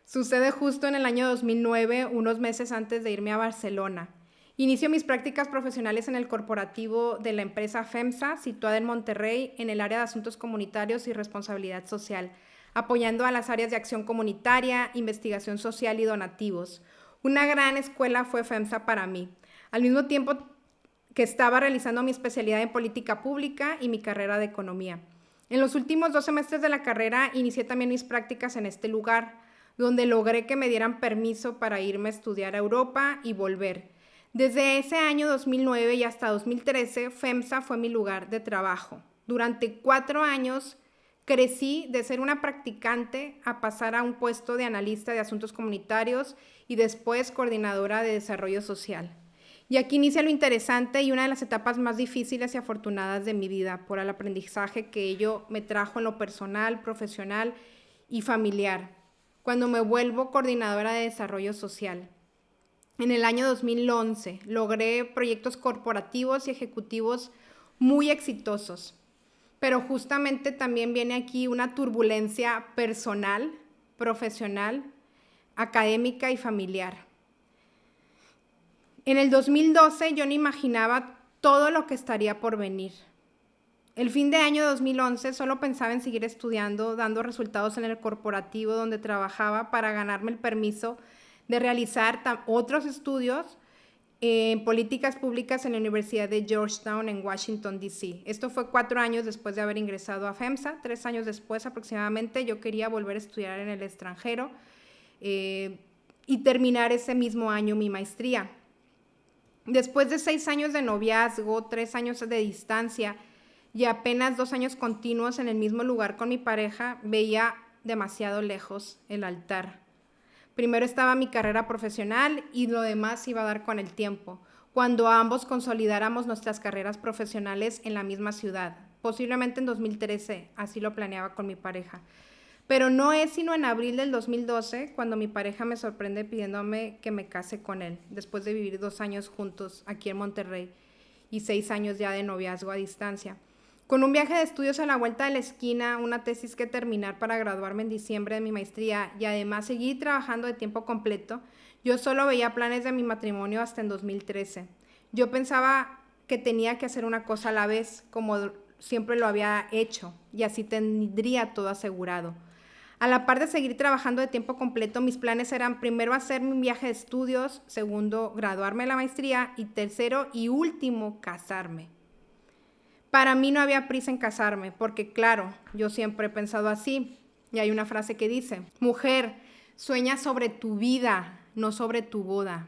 Sucede justo en el año 2009, unos meses antes de irme a Barcelona. Inicio mis prácticas profesionales en el corporativo de la empresa FEMSA, situada en Monterrey, en el área de asuntos comunitarios y responsabilidad social, apoyando a las áreas de acción comunitaria, investigación social y donativos. Una gran escuela fue FEMSA para mí, al mismo tiempo que estaba realizando mi especialidad en política pública y mi carrera de economía. En los últimos 2 semestres de la carrera inicié también mis prácticas en este lugar, donde logré que me dieran permiso para irme a estudiar a Europa y volver. Desde ese año 2009 y hasta 2013, FEMSA fue mi lugar de trabajo. Durante 4 años crecí de ser una practicante a pasar a un puesto de analista de asuntos comunitarios y después coordinadora de desarrollo social. Y aquí inicia lo interesante y una de las etapas más difíciles y afortunadas de mi vida por el aprendizaje que ello me trajo en lo personal, profesional y familiar, cuando me vuelvo coordinadora de desarrollo social. En el año 2011 logré proyectos corporativos y ejecutivos muy exitosos, pero justamente también viene aquí una turbulencia personal, profesional, académica y familiar. En el 2012 yo no imaginaba todo lo que estaría por venir. El fin de año 2011 solo pensaba en seguir estudiando, dando resultados en el corporativo donde trabajaba para ganarme el permiso de realizar otros estudios en políticas públicas en la Universidad de Georgetown en Washington, D.C. Esto fue 4 años después de haber ingresado a FEMSA. 3 años después aproximadamente yo quería volver a estudiar en el extranjero y terminar ese mismo año mi maestría. Después de 6 años de noviazgo, 3 años de distancia y apenas 2 años continuos en el mismo lugar con mi pareja, veía demasiado lejos el altar. Primero estaba mi carrera profesional y lo demás iba a dar con el tiempo, cuando ambos consolidáramos nuestras carreras profesionales en la misma ciudad, posiblemente en 2013, así lo planeaba con mi pareja. Pero no es sino en abril del 2012 cuando mi pareja me sorprende pidiéndome que me case con él, después de vivir 2 años juntos aquí en Monterrey y 6 años ya de noviazgo a distancia. Con un viaje de estudios a la vuelta de la esquina, una tesis que terminar para graduarme en diciembre de mi maestría y además seguir trabajando de tiempo completo, yo solo veía planes de mi matrimonio hasta en 2013. Yo pensaba que tenía que hacer una cosa a la vez, como siempre lo había hecho, y así tendría todo asegurado. A la par de seguir trabajando de tiempo completo, mis planes eran primero hacer mi viaje de estudios, segundo, graduarme de la maestría y tercero y último, casarme. Para mí no había prisa en casarme, porque claro, yo siempre he pensado así, y hay una frase que dice, mujer, sueña sobre tu vida, no sobre tu boda.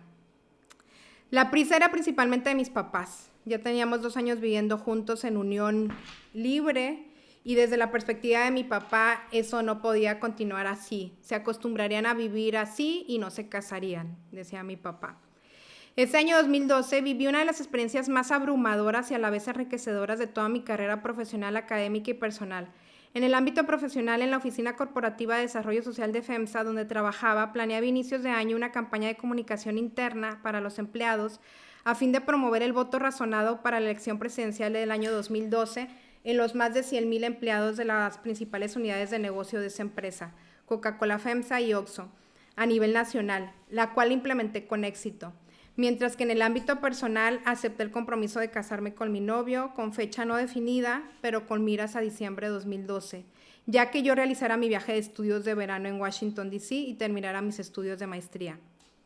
La prisa era principalmente de mis papás. Ya teníamos 2 años viviendo juntos en unión libre, y desde la perspectiva de mi papá, eso no podía continuar así. Se acostumbrarían a vivir así y no se casarían, decía mi papá. Ese año 2012 viví una de las experiencias más abrumadoras y a la vez enriquecedoras de toda mi carrera profesional, académica y personal. En el ámbito profesional, en la Oficina Corporativa de Desarrollo Social de FEMSA, donde trabajaba, planeaba a inicios de año una campaña de comunicación interna para los empleados a fin de promover el voto razonado para la elección presidencial del año 2012 en los más de 100,000 empleados de las principales unidades de negocio de esa empresa, Coca-Cola FEMSA y OXXO, a nivel nacional, la cual implementé con éxito. Mientras que en el ámbito personal acepté el compromiso de casarme con mi novio, con fecha no definida, pero con miras a diciembre de 2012, ya que yo realizara mi viaje de estudios de verano en Washington, D.C. y terminara mis estudios de maestría.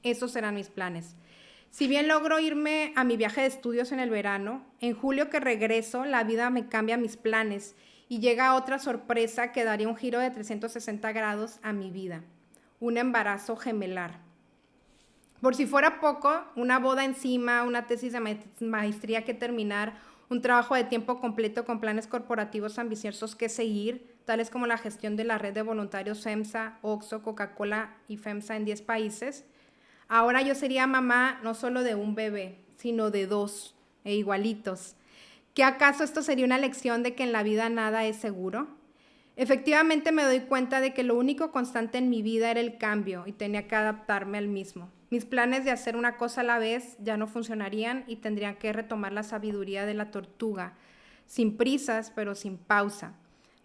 Esos eran mis planes. Si bien logro irme a mi viaje de estudios en el verano, en julio que regreso, la vida me cambia mis planes y llega otra sorpresa que daría un giro de 360 grados a mi vida, un embarazo gemelar. Por si fuera poco, una boda encima, una tesis de maestría que terminar, un trabajo de tiempo completo con planes corporativos ambiciosos que seguir, tales como la gestión de la red de voluntarios FEMSA, OXXO, Coca-Cola y FEMSA en 10 países. Ahora yo sería mamá no solo de un bebé, sino de 2, e igualitos. ¿Qué acaso esto sería una lección de que en la vida nada es seguro? Efectivamente me doy cuenta de que lo único constante en mi vida era el cambio y tenía que adaptarme al mismo. Mis planes de hacer una cosa a la vez ya no funcionarían y tendrían que retomar la sabiduría de la tortuga, sin prisas pero sin pausa.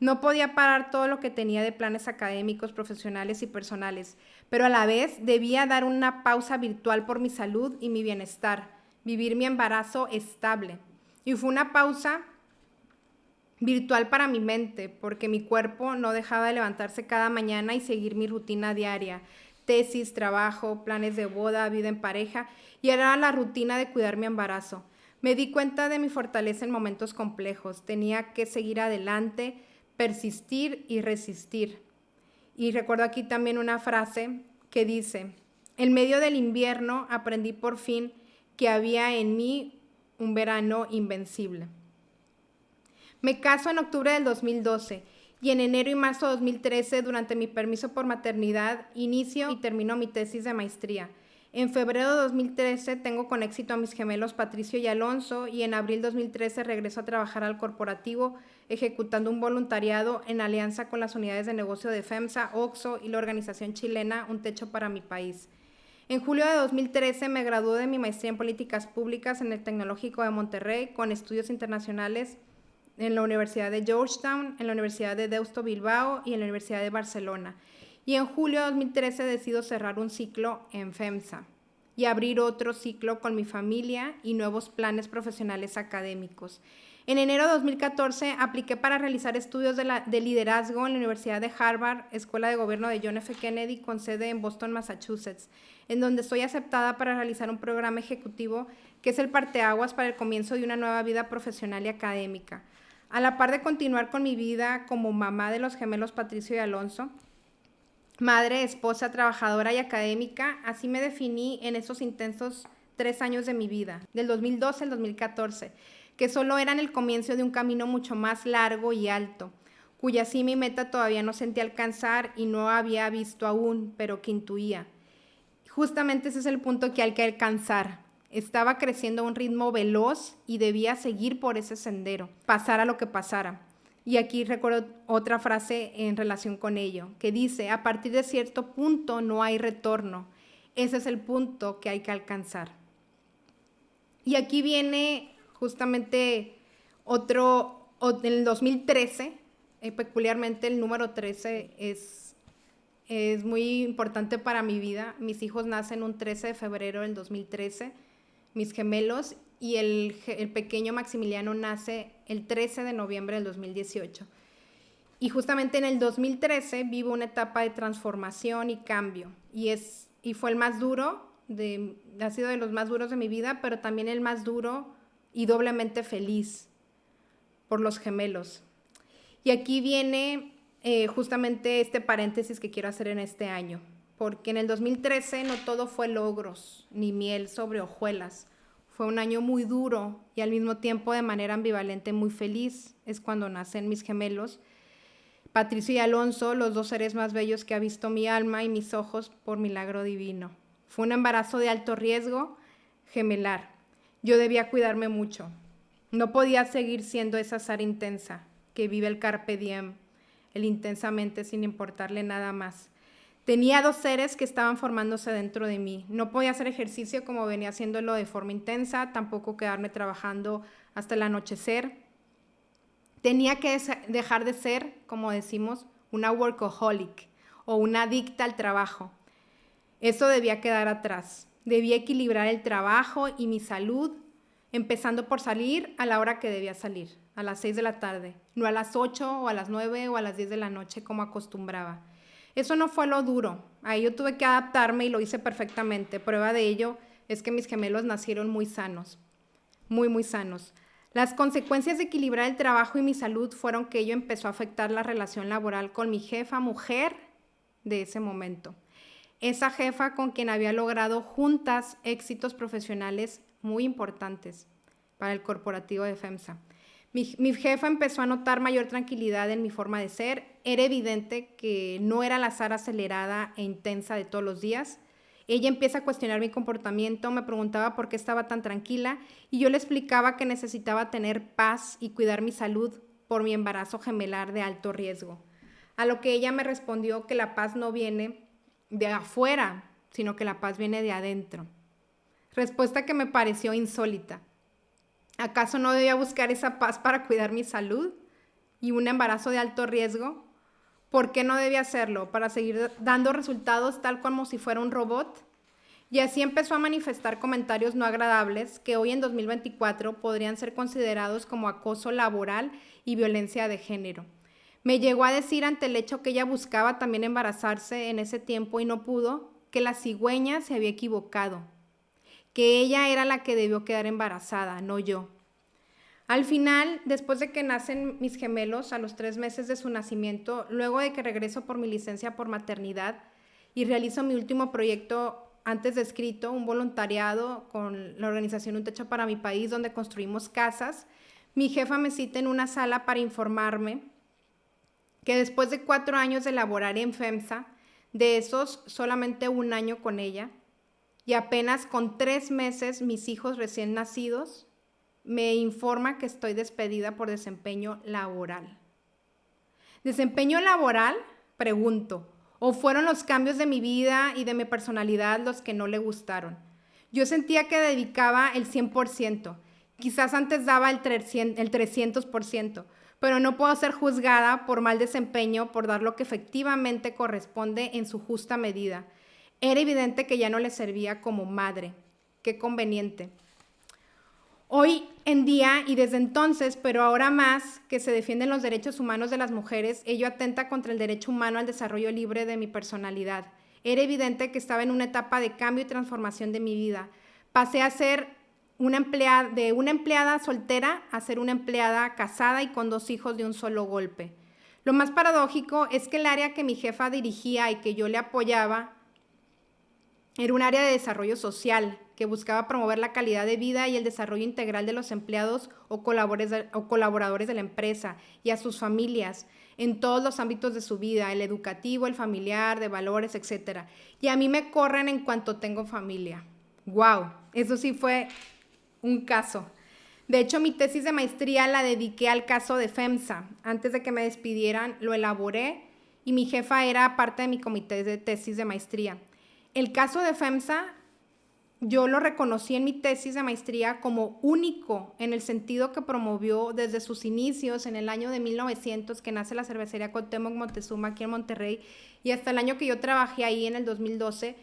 No podía parar todo lo que tenía de planes académicos, profesionales y personales, pero a la vez debía dar una pausa virtual por mi salud y mi bienestar, vivir mi embarazo estable. Y fue una pausa virtual para mi mente, porque mi cuerpo no dejaba de levantarse cada mañana y seguir mi rutina diaria, tesis, trabajo, planes de boda, vida en pareja, y era la rutina de cuidar mi embarazo. Me di cuenta de mi fortaleza en momentos complejos, tenía que seguir adelante, persistir y resistir. Y recuerdo aquí también una frase que dice, en medio del invierno aprendí por fin que había en mí un verano invencible. Me caso en octubre del 2012 y en enero y marzo de 2013, durante mi permiso por maternidad, inicio y termino mi tesis de maestría. En febrero de 2013 tengo con éxito a mis gemelos Patricio y Alonso y en abril de 2013 regreso a trabajar al corporativo ejecutando un voluntariado en alianza con las unidades de negocio de FEMSA, OXXO y la organización chilena Un Techo para mi País. En julio de 2013 me gradué de mi maestría en políticas públicas en el Tecnológico de Monterrey con estudios internacionales en la Universidad de Georgetown, en la Universidad de Deusto Bilbao y en la Universidad de Barcelona. Y en julio de 2013 decido cerrar un ciclo en FEMSA y abrir otro ciclo con mi familia y nuevos planes profesionales académicos. En enero de 2014 apliqué para realizar estudios de liderazgo en la Universidad de Harvard, Escuela de Gobierno de John F. Kennedy, con sede en Boston, Massachusetts, en donde estoy aceptada para realizar un programa ejecutivo que es el parteaguas para el comienzo de una nueva vida profesional y académica. A la par de continuar con mi vida como mamá de los gemelos Patricio y Alonso, madre, esposa, trabajadora y académica, así me definí en esos intensos 3 años de mi vida, del 2012 al 2014, que solo eran el comienzo de un camino mucho más largo y alto, cuya cima y meta todavía no sentí alcanzar y no había visto aún, pero que intuía. Justamente ese es el punto que hay que alcanzar. Estaba creciendo a un ritmo veloz y debía seguir por ese sendero, pasara lo que pasara. Y aquí recuerdo otra frase en relación con ello, que dice, a partir de cierto punto no hay retorno. Ese es el punto que hay que alcanzar. Y aquí viene justamente en el 2013, peculiarmente el número 13 es muy importante para mi vida. Mis hijos nacen un 13 de febrero del 2013, mis gemelos, y el pequeño Maximiliano nace el 13 de noviembre del 2018. Y justamente en el 2013 vivo una etapa de transformación y cambio, y fue el más duro, ha sido de los más duros de mi vida, pero también el más duro y doblemente feliz por los gemelos. Y aquí viene justamente este paréntesis que quiero hacer en este año, porque en el 2013 no todo fue logros ni miel sobre hojuelas. Fue un año muy duro y al mismo tiempo de manera ambivalente muy feliz. Es cuando nacen mis gemelos, Patricio y Alonso, los 2 seres más bellos que ha visto mi alma y mis ojos por milagro divino. Fue un embarazo de alto riesgo, gemelar. Yo debía cuidarme mucho. No podía seguir siendo esa Sara intensa que vive el carpe diem, el intensamente sin importarle nada más. Tenía 2 seres que estaban formándose dentro de mí. No podía hacer ejercicio como venía haciéndolo de forma intensa, tampoco quedarme trabajando hasta el anochecer. Tenía que dejar de ser, como decimos, una workaholic o una adicta al trabajo. Eso debía quedar atrás. Debía equilibrar el trabajo y mi salud, empezando por salir a la hora que debía salir, a las 6 de la tarde, no a las 8 o a las 9 o a las 10 de la noche como acostumbraba. Eso no fue lo duro. Ahí yo tuve que adaptarme y lo hice perfectamente. Prueba de ello es que mis gemelos nacieron muy sanos, muy, muy sanos. Las consecuencias de equilibrar el trabajo y mi salud fueron que ello empezó a afectar la relación laboral con mi jefa mujer de ese momento. esa jefa con quien había logrado juntas éxitos profesionales muy importantes para el corporativo de FEMSA. Mi jefa empezó a notar mayor tranquilidad en mi forma de ser. Era evidente que no era la Sara acelerada e intensa de todos los días. Ella empieza a cuestionar mi comportamiento, me preguntaba por qué estaba tan tranquila y yo le explicaba que necesitaba tener paz y cuidar mi salud por mi embarazo gemelar de alto riesgo. A lo que ella me respondió que la paz no viene de afuera, sino que la paz viene de adentro. Respuesta que me pareció insólita. ¿Acaso no debía buscar esa paz para cuidar mi salud y un embarazo de alto riesgo? ¿Por qué no debía hacerlo? ¿Para seguir dando resultados tal como si fuera un robot? Y así empezó a manifestar comentarios no agradables que hoy en 2024 podrían ser considerados como acoso laboral y violencia de género. Me llegó a decir ante el hecho que ella buscaba también embarazarse en ese tiempo y no pudo, que la cigüeña se había equivocado, que ella era la que debió quedar embarazada, no yo. Al final, después de que nacen mis gemelos a los 3 meses de su nacimiento, luego de que regreso por mi licencia por maternidad y realizo mi último proyecto antes descrito, un voluntariado con la organización Un Techo para mi País, donde construimos casas, mi jefa me cita en una sala para informarme que después de 4 años de laborar en FEMSA, de esos solamente 1 año con ella, y apenas con 3 meses mis hijos recién nacidos, me informa que estoy despedida por desempeño laboral. ¿Desempeño laboral? Pregunto. ¿O fueron los cambios de mi vida y de mi personalidad los que no le gustaron? Yo sentía que dedicaba el 100%, quizás antes daba el 300%, pero no puedo ser juzgada por mal desempeño por dar lo que efectivamente corresponde en su justa medida. Era evidente que ya no le servía como madre. Qué conveniente. Hoy en día y desde entonces, pero ahora más que se defienden los derechos humanos de las mujeres, ello atenta contra el derecho humano al desarrollo libre de mi personalidad. Era evidente que estaba en una etapa de cambio y transformación de mi vida. Pasé a ser de una empleada soltera a ser una empleada casada y con 2 hijos de un solo golpe. Lo más paradójico es que el área que mi jefa dirigía y que yo le apoyaba era un área de desarrollo social que buscaba promover la calidad de vida y el desarrollo integral de los empleados o colaboradores de la empresa y a sus familias en todos los ámbitos de su vida, el educativo, el familiar, de valores, etc. Y a mí me corren en cuanto tengo familia. ¡Wow! Eso sí fue un caso. De hecho, mi tesis de maestría la dediqué al caso de FEMSA. Antes de que me despidieran, lo elaboré y mi jefa era parte de mi comité de tesis de maestría. El caso de FEMSA yo lo reconocí en mi tesis de maestría como único en el sentido que promovió desde sus inicios en el año de 1900 que nace la cervecería Cuauhtémoc Moctezuma aquí en Monterrey y hasta el año que yo trabajé ahí en el 2012,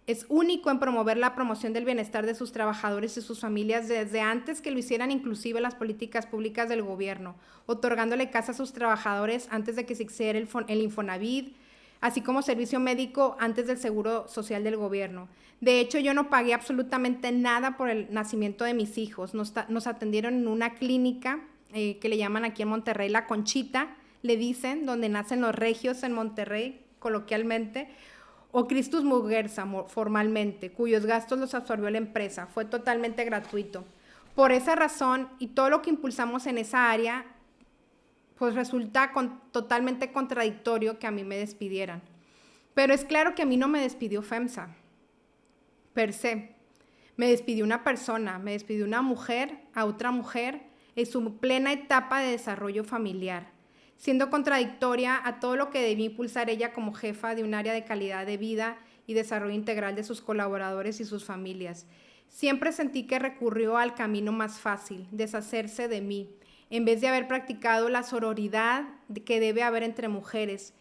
es único en promover la promoción del bienestar de sus trabajadores y sus familias desde antes que lo hicieran inclusive las políticas públicas del gobierno, otorgándole casa a sus trabajadores antes de que se hiciera el Infonavit, así como servicio médico antes del Seguro Social del gobierno. De hecho, yo no pagué absolutamente nada por el nacimiento de mis hijos. Nos atendieron en una clínica que le llaman aquí en Monterrey La Conchita, le dicen, donde nacen los regios en Monterrey, coloquialmente, o Christus Muguerza, formalmente, cuyos gastos los absorbió la empresa. Fue totalmente gratuito. Por esa razón, y todo lo que impulsamos en esa área, pues resulta totalmente contradictorio que a mí me despidieran. Pero es claro que a mí no me despidió FEMSA, per se. Me despidió una persona, me despidió una mujer a otra mujer en su plena etapa de desarrollo familiar, siendo contradictoria a todo lo que debía impulsar ella como jefa de un área de calidad de vida y desarrollo integral de sus colaboradores y sus familias. Siempre sentí que recurrió al camino más fácil, deshacerse de mí, en vez de haber practicado la sororidad que debe haber entre mujeres,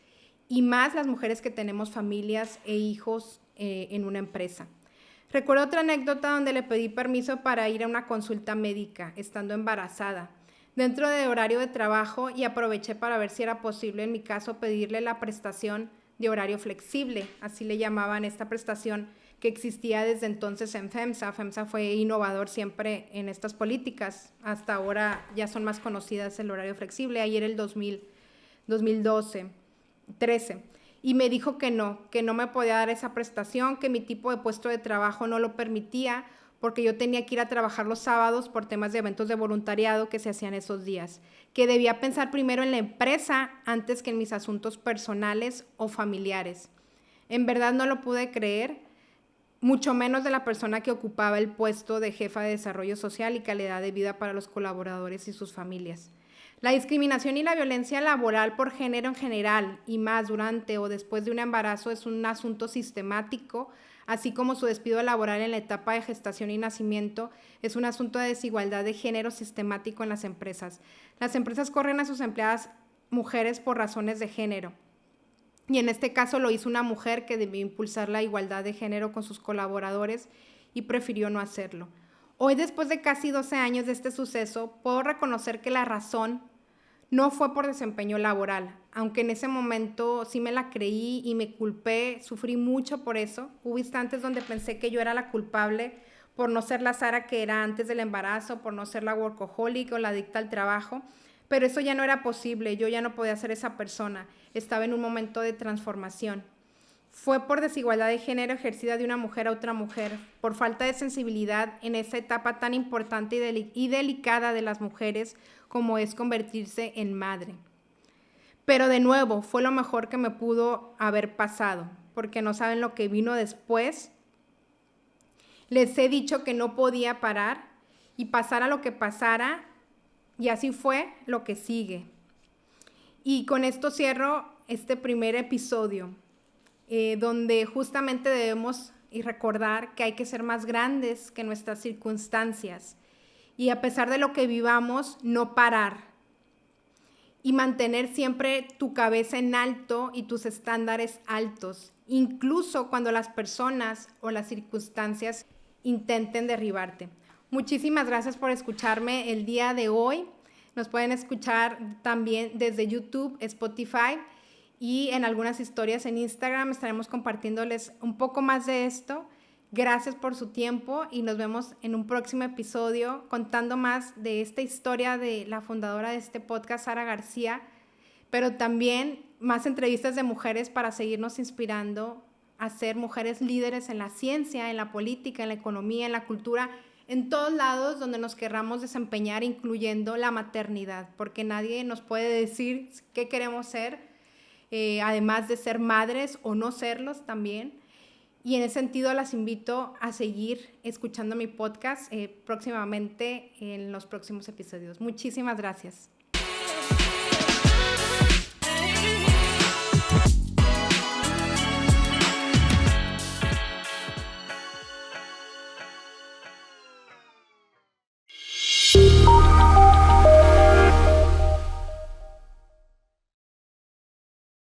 y más las mujeres que tenemos familias e hijos en una empresa. Recuerdo otra anécdota donde le pedí permiso para ir a una consulta médica, estando embarazada, dentro de horario de trabajo, y aproveché para ver si era posible, en mi caso, pedirle la prestación de horario flexible, así le llamaban esta prestación que existía desde entonces en FEMSA. FEMSA fue innovador siempre en estas políticas. Hasta ahora ya son más conocidas el horario flexible. Ayer el 2012, 13. y me dijo que no me podía dar esa prestación, que mi tipo de puesto de trabajo no lo permitía, porque yo tenía que ir a trabajar los sábados por temas de eventos de voluntariado que se hacían esos días, que debía pensar primero en la empresa antes que en mis asuntos personales o familiares. En verdad no lo pude creer, mucho menos de la persona que ocupaba el puesto de jefa de desarrollo social y calidad de vida para los colaboradores y sus familias. La discriminación y la violencia laboral por género en general, y más durante o después de un embarazo, es un asunto sistemático, así como su despido laboral en la etapa de gestación y nacimiento es un asunto de desigualdad de género sistemático en las empresas. Las empresas corren a sus empleadas mujeres por razones de género. Y en este caso lo hizo una mujer que debió impulsar la igualdad de género con sus colaboradores y prefirió no hacerlo. Hoy, después de casi 12 años de este suceso, puedo reconocer que la razón no fue por desempeño laboral, aunque en ese momento sí me la creí y me culpé, sufrí mucho por eso. Hubo instantes donde pensé que yo era la culpable por no ser la Sara que era antes del embarazo, por no ser la workaholic o la adicta al trabajo, pero eso ya no era posible, yo ya no podía ser esa persona, estaba en un momento de transformación. Fue por desigualdad de género ejercida de una mujer a otra mujer, por falta de sensibilidad en esa etapa tan importante y delicada de las mujeres como es convertirse en madre. Pero de nuevo, fue lo mejor que me pudo haber pasado, porque no saben lo que vino después. Les he dicho que no podía parar y pasara lo que pasara, y así fue lo que sigue. Y con esto cierro este primer episodio, donde justamente debemos recordar que hay que ser más grandes que nuestras circunstancias y a pesar de lo que vivamos, no parar y mantener siempre tu cabeza en alto y tus estándares altos, incluso cuando las personas o las circunstancias intenten derribarte. Muchísimas gracias por escucharme el día de hoy. Nos pueden escuchar también desde YouTube, Spotify y en algunas historias en Instagram. Estaremos compartiéndoles un poco más de esto. Gracias por su tiempo y nos vemos en un próximo episodio contando más de esta historia de la fundadora de este podcast, Sara García, pero también más entrevistas de mujeres para seguirnos inspirando a ser mujeres líderes en la ciencia, en la política, en la economía, en la cultura, en todos lados donde nos querramos desempeñar, incluyendo la maternidad, porque nadie nos puede decir qué queremos ser, además de ser madres o no serlos también. Y en ese sentido las invito a seguir escuchando mi podcast próximamente en los próximos episodios. Muchísimas gracias.